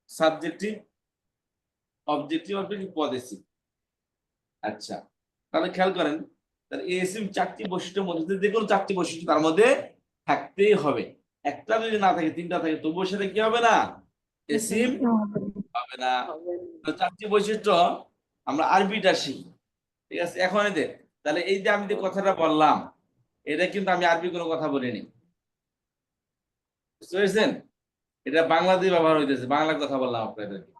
সাবজেক্টিভ, অবজেক্টিভ আর পজেসিভ। আচ্ছা, তাহলে খেয়াল করেন, তাহলে এসিম 4টি বৈশিষ্ট্যের মধ্যে যে কোনো 4টি বৈশিষ্ট্য তার মধ্যে থাকতেই হবে। একটা যদি না থাকে, 3টা থাকে, তবুও সেটা কি হবে না? এসিম হবে না। 4টি বৈশিষ্ট্য আমরা আরবিটা শিখি, ঠিক আছে? এখন এদের তাহলে এই যে আমি যে কথাটা বললাম, এটা কিন্তু আমি আরবি কোনো কথা বলিনি, বুঝতে পেরেছেন? এটা বাংলাতেই ব্যবহার হইতেছে, বাংলা কথা বললাম আপনাদেরকে।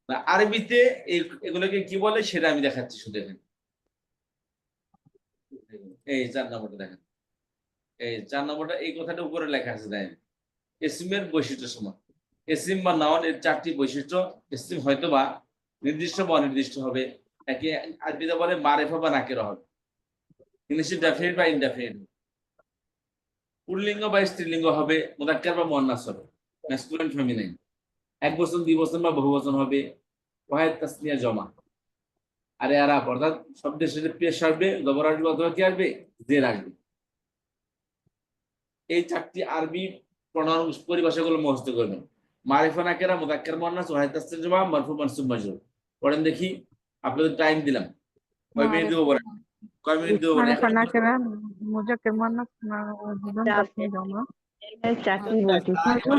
না, আরবিতে এগুলোকে কি বলে সেটা আমি দেখাচ্ছি শুধু এখানে। এই 4 নম্বরটা দেখেন, এই 4 নম্বরটা এই কথাটা উপরে লেখা আছে দেখেন, ইসমের বৈশিষ্ট্য সমান। ইসিম বা নাউন এর 4টি বৈশিষ্ট্য। ইসিম হয়তো বা নির্দিষ্ট বা অনির্দিষ্ট হবে, একে আরবিতে বলে মারিফা বা নাকিরা হবে, ইংলিশে ডেফিনিট বা ইনডেফিনিট, পুল্লিঙ্গ বা স্ত্রীলিঙ্গ হবে, মুযাক্কার বা মুয়ান্নাস হবে, ম্যাসকুলিন ফেমিনাইন, এক বচন দ্বিবচন বা বহুবচন হবে, ওয়াহিদ তাসনিয়া জমা। আর এরাব অর্থাৎ শব্দের সাথে পেশ আসবে, জবর আসবে অথবা কি আসবে, জের আসবে। এই 4টি আরবি প্রণয়ন পরিভাষাগুলো মুখস্থ করবেন। মারিফা নাকিরা, মুযাক্কার মুয়ান্নাস, ওয়াহিদ তাসনিয়া জমা, মারফু মানসুব মাজরুর। পড়েন দেখি, আপনাদের টাইম দিলাম, কয় মিনিট দেবো বলেন, কয় মিনিট দেবো বলেন? মারিফা নাকিরা, মুযাক্কার মুয়ান্নাস, মাযরুর, তাসনিয়া জমা। এর 4টি বৈশিষ্ট্য।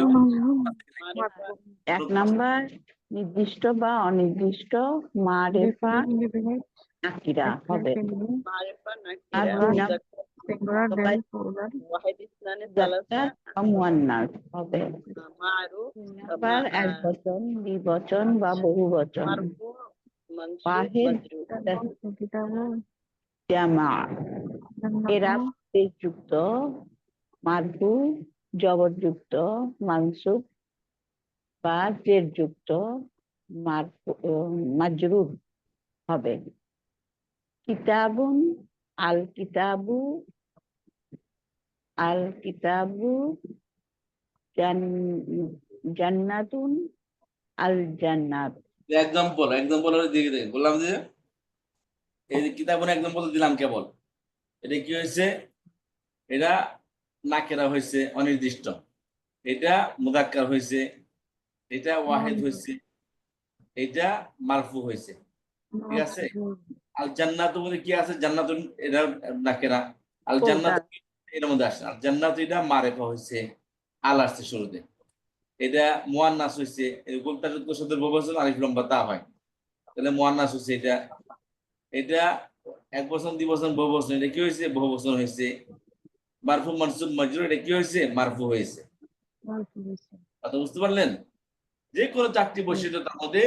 মারিফা 1 নাম্বার নির্দিষ্ট বা অনির্দিষ্ট মারিফা নাকিরা হবে। মারিফা আর নাকিরা, 2 নাম্বার মুযাক্কার সিঙ্গুলার, ডেল, প্লুরাল। ওয়াহিদ ইসনানে মুযাক্কার সালাসা, বা মুয়ান্নাস হবে। মারুফ, 3 নাম্বার একবচন, দ্বিবচন বা বহুবচন। মারফু, মানসুব, ওয়াহিদ মাজরুর। কিতাবু, জামা এরা জান্নাতু, যুক্ত, মারফু জবরযুক্ত, মানসুব বা জের যুক্ত, মাজরুর হবে। কিতাবুন, আল কিতাবু, আল কিতাবু, জান্নাতুন, আল জান্নাত। এক্সাম্পল দিয়ে দেখেন, বললাম যে এই যে কিতাবুন এক্সাম্পল দিলাম কেবল। এটা কি হয়েছে, এটা নাকেরা হয়েছে অনির্দিষ্ট, এটা মুযাক্কার হয়েছে, এটা ওয়াহিদ হয়েছে, এটা মারফু হয়েছে, ঠিক আছে। আল জান্নাতু বলে কি আছে, জান্নাতুন এটা নাকেরা, আল জান্নাত এর মধ্যে আসছে, আল জান্নাত এটা মারিফা হয়েছে, আল আসছে শুরুতে, এটা মুয়ান্নাস হয়েছে, এই গোলটা যুক্ত শব্দের বহুবচন আলিফ লম্বা তা হয়, তাহলে মুয়ান্নাস হয়েছে। এটা এটা এক বচন দ্বিবচন বহুবচন, এটা কি হয়েছে, বহুবচন হয়েছে। মারফু মানসুব মাজরুর, এটা কি হয়েছে, মারফু হয়েছে। কথা বুঝতে পারলেন? যে কোনো 4টি বৈশিষ্ট্য তার মধ্যে,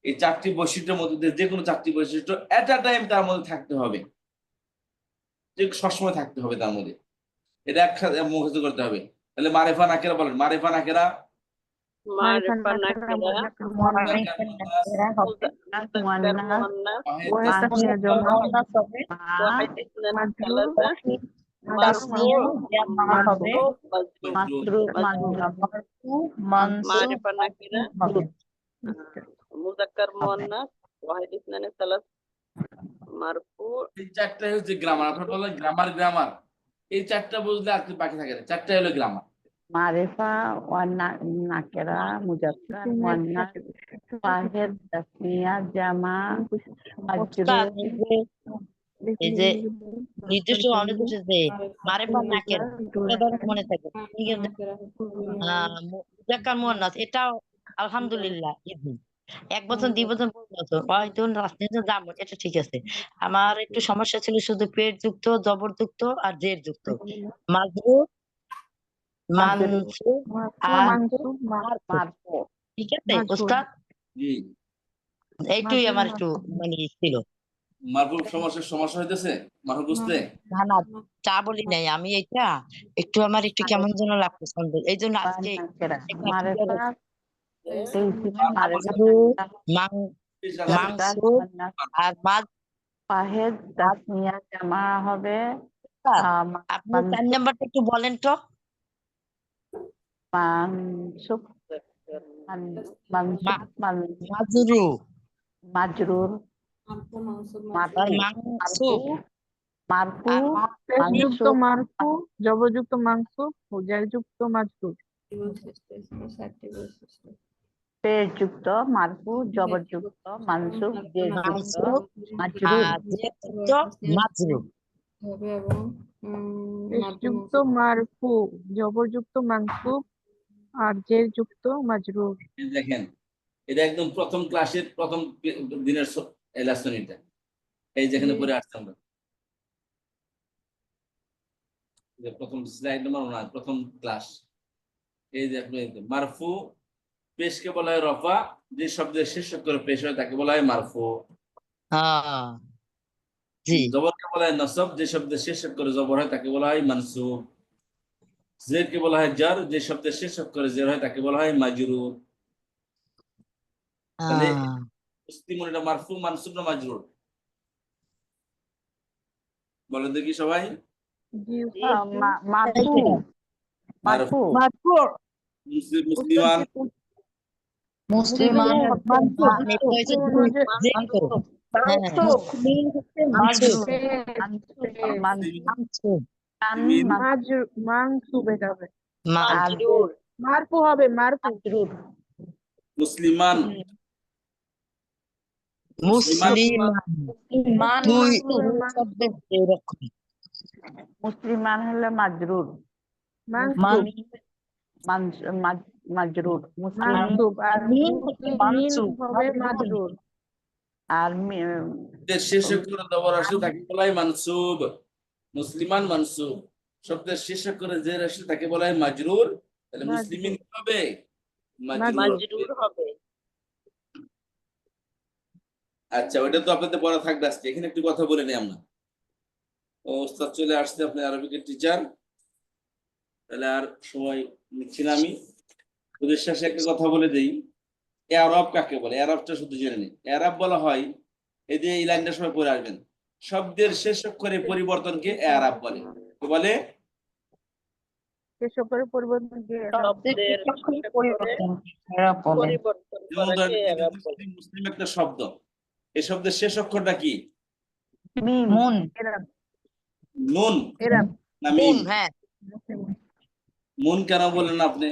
এই 4টি বৈশিষ্ট্যের মধ্যে দিয়ে যে কোনো 4টি বৈশিষ্ট্য এট আ টাইম তার মধ্যে থাকতে হবে, যে সবসময় থাকতে হবে তার মধ্যে, এটা একসাথে মুখস্থ করতে হবে। তাহলে মারিফা নাকিরা বলেন, মারিফা নাকিরা, মারিফা নাকিরা, মুযাক্কার মুয়ান্নাস, মুযাক্কার মুয়ান্নাস, ওয়াহিদ তাসনিয়া জমা, ওয়াহিদ ইসনানে মাজরুর, সালাসা, মারফু, মাজরুর, মারিফা নাকিরা, মুযাক্কার মুয়ান্নাস, ওয়াহিদ ইসনানে সালাসা, মারফু। এই 4টাই হচ্ছে গ্রামার। আপনার বললেন গ্রামার, এই 4টা বুঝলে আর কিছু বাকি থাকে না, 4টাই হলো গ্রামার। মারিফা নাকেরা, মুযাক্কার মুয়ান্নাস, ওয়াহিদ তাসনিয়া জামা, মাজরুর। এই যে নির্দিষ্ট অনির্দিষ্ট যে মারিফা নাকেরা, এটা মনে থাকে, ঠিক আছে। মুযাক্কার মুয়ান্নাস এটা আলহামদুলিল্লাহ ইজি। এক বছর দ্বিবচন বহুবচন, হয়তো জামুন, এটা ঠিক আছে। আমার একটু সমস্যা ছিল শুধু পেট যুক্ত, জবর যুক্ত আর জের যুক্ত, মাজরুর, মানসুব আর মারফু। ঠিক আছে ওস্তাদ, জি, এইটুই আমার একটু মানে ছিল। মারফুর সমস্যা হইতেছে মারফু বুঝতে। না না, তা বলি নাই আমি, এটা একটু আমার একটু কেমন যেন লাগতো সন্দেহ, এই জন্য আজকে মারিফা মাংস আর মাছ। ওয়াহিদ তাসনিয়া জামা হবে। আপনি 4 নাম্বারটা একটু বলেন তো। মানসুব, মাজরু, মাজরুর, মারফু, যুক্ত মারফু, জবরযুক্ত মানসুব, জারযুক্ত মাজরুর। পেশ যুক্ত, মারফু, জবরযুক্ত, মানসুব, জেরযুক্ত, মাজরুর। যুক্ত মারফু, জবরযুক্ত মানসুব আর জের যুক্ত মাজরুর। দেখেন, এটা একদম প্রথম ক্লাসের প্রথম দিনের লেসন, এটা এই যেখানে পড়ে আসছে আমরা, প্রথম স্লাইড নাম্বার 1, প্রথম ক্লাস, এই যে আপনি মারফু পেশকে বলা হয় রফা, যে শব্দের শেষ অক্ষরে পেশ হয় তাকে বলা হয় মারফু। হ্যাঁ জি জবরকে বলা হয় নসব, যে শব্দের শেষ অক্ষরে জবর হয় তাকে বলা হয় মানসুব। জেরকে বলা হয় জার, যে শব্দের শেষ অক্ষরে জের হয় তাকে বলা হয় মাজরুর। তাহলে হ্যাঁ মুসলিমুন এটা মারফু, মানসুব না মাজরুর? বলেন দেখি সবাই। মারফু মারফু। মারফু মুসলিমান মুসলিমান মানসুব এটা হয়েছে জের করো। হ্যাঁ মানসুব মিন হচ্ছে মানসুব মানসুব মুসলিমিন মানসুব এটা হবে মাজরুর মারফু হবে মারফু মুসলিমান মুসলিমান দুই শব্দের এরকম মুসলিমান হলে মাজরুর মানসুব মাজরুর মুসলিম মানসুব আর মিন হচ্ছে মিন মানসুব হবে মাজরুর আর শব্দের শেষ অক্ষরে জবর আসলে তাকে বলা হয় মানসুব। মুসলিমান মানসুব। শব্দের শেষ অক্ষরে জের আসলে তাকে বলা হয় মাজরুর। তাহলে মুসলিমিন কি হবে? মাজরুর। মাজরুর হবে। আচ্ছা, ওইটা তো আপনাদের পড়া থাকবে আজকে। এখানে একটু কথা বলে নিই আমরা। ও ওস্তাদ চলে আসছে, আপনি আরবিকের টিচার, তাহলে আর সময় নিচ্ছি না আমি। ওদের শেষে একটা কথা বলে দেই, এরাব কাকে বলে? এরাবটা শুধু জেনে নিই। এরাব বলা হয়, এই যে এই লাইনটা সময় পড়ে আসবেন, শব্দের শেষ অক্ষরে পরিবর্তনকে এরাব বলে। কি বলে? শেষ অক্ষরের পরিবর্তন শব্দের পরিবর্তন পরিবর্তন যেমন ধরেন, করাকে এই যে এরাব বলে। মুসলিম, মুসলিম একটা শব্দ, এই শব্দের শেষ অক্ষরটা কি? মুন নুন এরাব না মুন মিম? হ্যাঁ মুন কেন বলেন আপনি?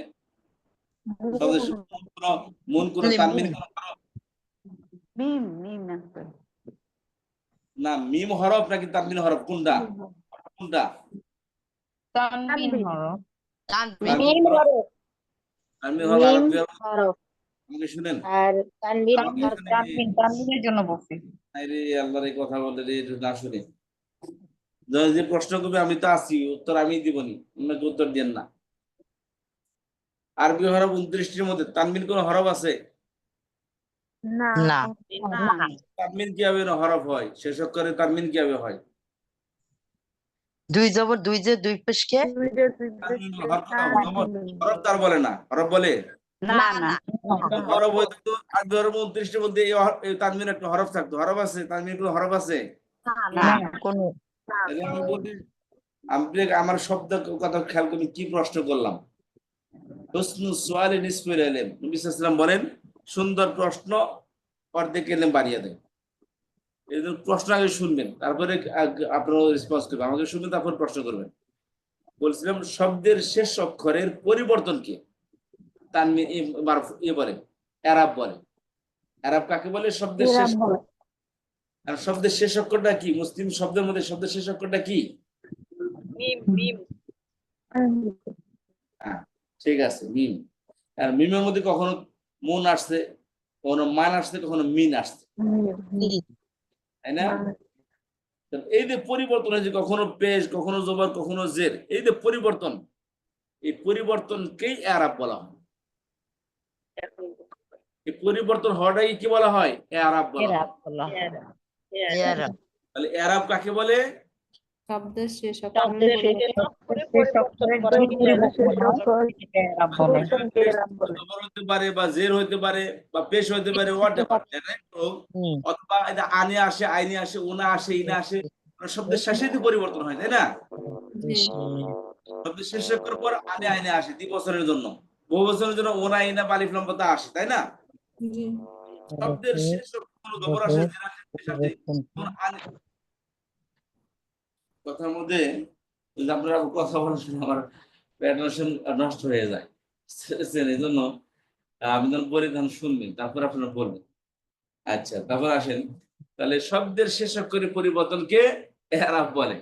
শব্দের শেষে মুন কোন তানবিন কোন হরফ? মিম আছে না, মিম হরফ নাকি তানবিন হরফ? কোনটা কোনটা? তানবিন হরফ তানবিন হরফ। তানবিন হরফ আর কি হরফ? আপনি শুনেন, আর তানবির আপনি শুনেন যে, তানবিনের জন্য বলছি আরে আল্লাহর এই কথা বলে রে, একটু না শুনে যে প্রশ্ন করবে আমি তো আছি, উত্তর আমি দিবনি, আপনাকে উত্তর দেন না। আরবি হরফ 29টির মধ্যে তানবিন কোন হরফ আছে? না না তানবিন কিভাবে হরফ হয়? শেষ অক্ষরে তানবিন কিভাবে হয়? দুই জবর দুই যে দুই পেশকে তানবিন হরফ হরফ তার বলে না, হরফ বলে না না হরফ হয়তো তো আরবি হরফ 29টির মধ্যে এই তানবিন একটা হরফ থাকতো। হরফ আছে? তানবিন কোনো হরফ আছে? না কোনো তাহলে আমি বলি, আপনি আমার শব্দ কথা খেয়াল করে কি প্রশ্ন করলাম? হুসনু সুআলি নিসফুল ইলম। নবী সাল্লাল্লাহু আলাইহি ওয়াসাল্লাম বলেন, সুন্দর প্রশ্ন অর্ধেক ইলম বাড়িয়ে দেয়। এই জন্য প্রশ্ন আগে শুনবেন, তারপরে আপনারা রেসপন্স করবেন। আমাকে শুনবেন, তারপর প্রশ্ন করবেন। বলছিলাম শব্দের শেষ অক্ষরের পরিবর্তনকে তানবিন বলে, এরাব বলে। এরাব কাকে বলে? শব্দের শেষ, আর শব্দের শেষ অক্ষরটা কি? মুসলিম শব্দের মধ্যে শব্দের শেষ অক্ষরটা কি? মিম মিম হ্যাঁ, ঠিক আছে, মিম। আর মিমের মধ্যে কখনো মুন আসছে, কখনো মান আসছে, কখনো মিন আসছে, তাই না? এই যে পরিবর্তন হয়েছে, কখনো পেশ, কখনো জবর, কখনো জের, এই যে পরিবর্তন, এই পরিবর্তনকেই এরাব বলা হয়। এই পরিবর্তন হওয়াটাই কি বলা হয়? এরাব বলা হয়। তাহলে এরাব কাকে বলে? শব্দের শেষ শব্দের অক্ষরে শেষ অক্ষরে পরিবর্তন করাকে এরাব বলে। জবর হতে পারে, বা জের হতে পারে, বা পেশ হতে পারে, হোয়াটএভার, অথবা এটা আনে আসে, আইনে আসে, উনা আসে, ইনা আসে, শব্দের শেষে তো পরিবর্তন হয়, তাই না? জি শব্দের শেষ করার পর আনে আইনে আসে, 2 বছরের জন্য, বহু বছরের জন্য ওনা ইনা বা আলিফ লাম তা আসে, তাই না? জি শব্দের শেষ কোনো জবর আসে, জের আসে, পেশ আসে, কোন আনে। কথার মধ্যে যদি আপনারা কথা বলার সময় আমার প্যাটার্ন নষ্ট হয়ে যায়, এই জন্য আমি যখন বলি তখন শুনবেন, তারপর আপনারা বলবেন। আচ্ছা, তারপর আসেন, তাহলে শব্দের শেষ অক্ষরের পরিবর্তনকে এরাব বলে।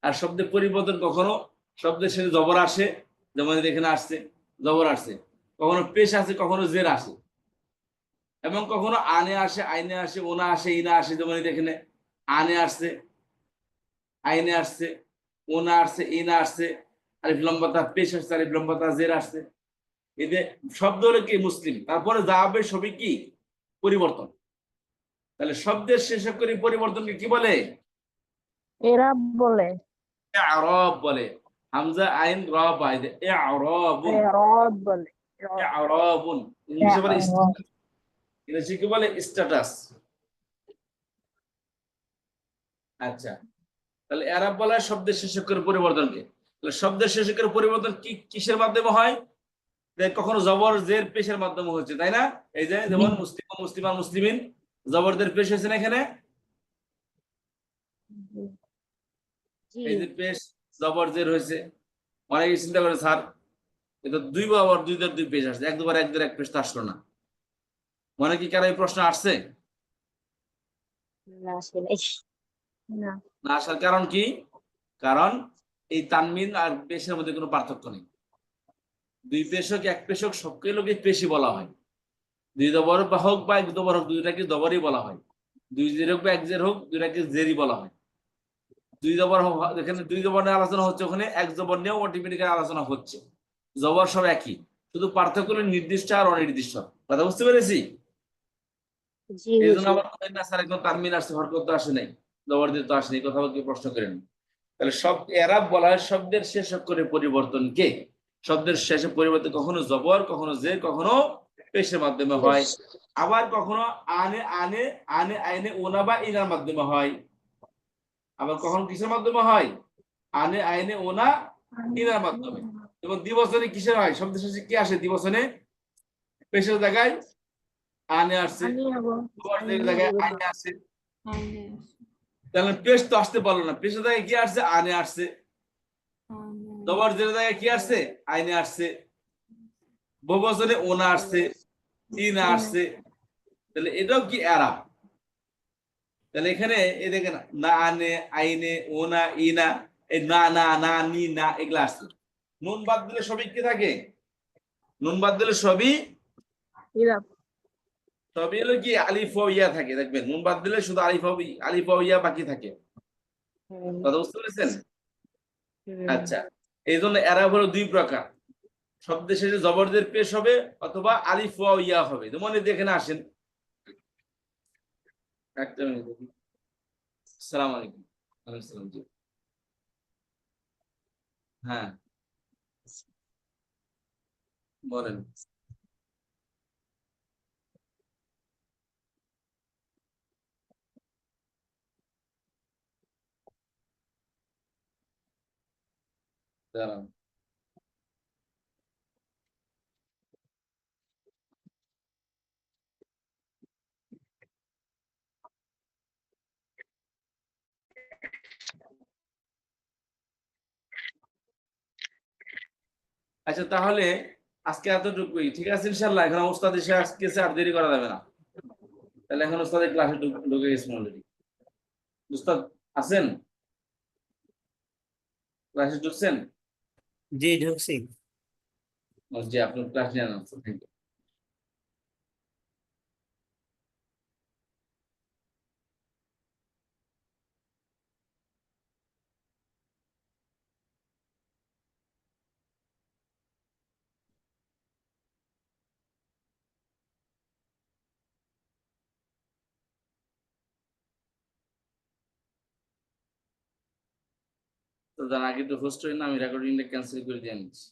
আর শব্দের পরিবর্তন কখনো শব্দের শেষে জবর আসে, যেমন এখানে আসছে জবর আসছে, কখনো পেশ আসে, কখনো জের আসে, এবং কখনো আনে আসে, আইনে আসে, ওনা আসে, ইনা আসে, যেমন এখানে আনে আসছে, আইনে আসছে, ওনা আসছে, ইনা আসছে, আলিফ লাম তা পেশ আসছে, আলিফ লাম তা জের আসছে। এদের শব্দ হলো কি মুসলিম, তারপরে যা হবে সবই কি পরিবর্তন। তাহলে শব্দের শেষ করে পরিবর্তনকে কি বলে? এরা বলে আরব বলে। হামজা আইন র বাইদে আরবুন, রব বলে আরবুন। ইংলিশে বলে ইংলিশে কি বলে? স্ট্যাটাস। আচ্ছা, তাহলে এরাব বলা হয় শব্দের শেষকের পরিবর্তনকে। তাহলে শব্দের শেষকের পরিবর্তন কি কিসের মাধ্যমে হয়? কখনো জবর জের পেশের মাধ্যমে হচ্ছে, তাই না? এই যে যেমন মুসলিম মুসলিমান মুসলিমিন, জবর জের পেশ হয়েছে না এখানে? এই যে পেশ জবর জের হয়েছে। অনেকে চিন্তা করে স্যার এটা দুই বরাবর দুই দের দুই পেশ আসছে, এক দুবার এক দের এক পেশ তো আসলো না। মনে কি কারো এই প্রশ্ন আসছে? না না আসার কারণ কি? কারণ এই তানমিন আর পেশের মধ্যে কোনো পার্থক্য নেই। দুই পেশক এক পেশক সবকে লোকে পেশি বলা হয়। দুই দবর বা হোক বা এক দবর হোক, দুইটাকে দবরই বলা হয়। দুই জের হোক বা এক জের হোক, দুইটাকে জেরই বলা হয়। দুই জবর যেখানে দুই জবর নিয়ে আলোচনা হচ্ছে, ওখানে এক জবর নিয়েও অটোমেটিক্যালি আলোচনা হচ্ছে। জবর সব একই, শুধু পার্থক্য হলো নির্দিষ্ট আর অনির্দিষ্ট। কথা বুঝতে পেরেছি? এই জন্য আবার না স্যার একদম তানমিন আসছে, হরকত তো আসে নাই, জবর দিয়ে তো আসেনি, কথা বলতে প্রশ্ন করেন। তাহলে সব এরাব বলা হয় শব্দের শেষ অক্ষরে পরিবর্তনকে। শব্দের শেষে পরিবর্তন কখনো জবর, কখনো জের, কখনো পেশের মাধ্যমে হয়। আবার কখনো আনে আনে আনে আইনে ওনা বা ইনার মাধ্যমে হয়। আবার কখনো কিসের মাধ্যমে হয়? আনে আইনে ওনা ইনার মাধ্যমে। এবং দ্বিবচনে কিসের হয়? শব্দের শেষে কি আসে দ্বিবচনে? পেশের জায়গায় আনে আসছে, জবরের জায়গায় আইনে আসছে। তাহলে পেশ তো আসতে পারলো না, পেশের জায়গায় কি আসছে? আনে আসছে। জবর জের জায়গায় কি আসছে? আইনে আসছে। বহুবচনে ওনা আসছে, ইনা আসছে। তাহলে এটাও কি এরাব। তাহলে এখানে এই দেখেন না আনে আইনে ওনা ইনা, এই না না না নি না এগুলা আসছে। নুন বাদ দিলে সবই কি থাকে? নুন বাদ দিলে সবই সবই হলো কি আলিফ ও ইয়া থাকে। দেখবেন নুন বাদ দিলে শুধু আলিফ ও ইয়া বাকি থাকে। কথা বুঝতে পেরেছেন? আচ্ছা, এই জন্য এরাব হলো দুই প্রকার। শব্দের শেষে জবরদের পেশ হবে অথবা আলিফ ওয়া ইয়া হবে। যেমন এই দেখেন আসেন, একটা মিনিট দেখি। আসসালামু আলাইকুম। ওয়ালাইকুম আসসালাম। জি হ্যাঁ বলেন। দাঁড়ান। আচ্ছা তাহলে আজকে এতটুকুই, ঠিক আছে ইনশাল্লাহ। এখন ওস্তাদ এসে আসতেছে, আর দেরি করা যাবে না। তাহলে এখন ওস্তাদের ক্লাসে ঢুকে গেছেন অলরেডি। উস্তাদ আছেন? ক্লাসে ঢুকছেন? জি ঢুকছি। জি, আপনার ক্লাস নেন। Thank you. তো জানা আগে তো হোস্ট হই না, আমি রেকর্ডিংটা ক্যান্সেল করে দিয়ে নিচ্ছি।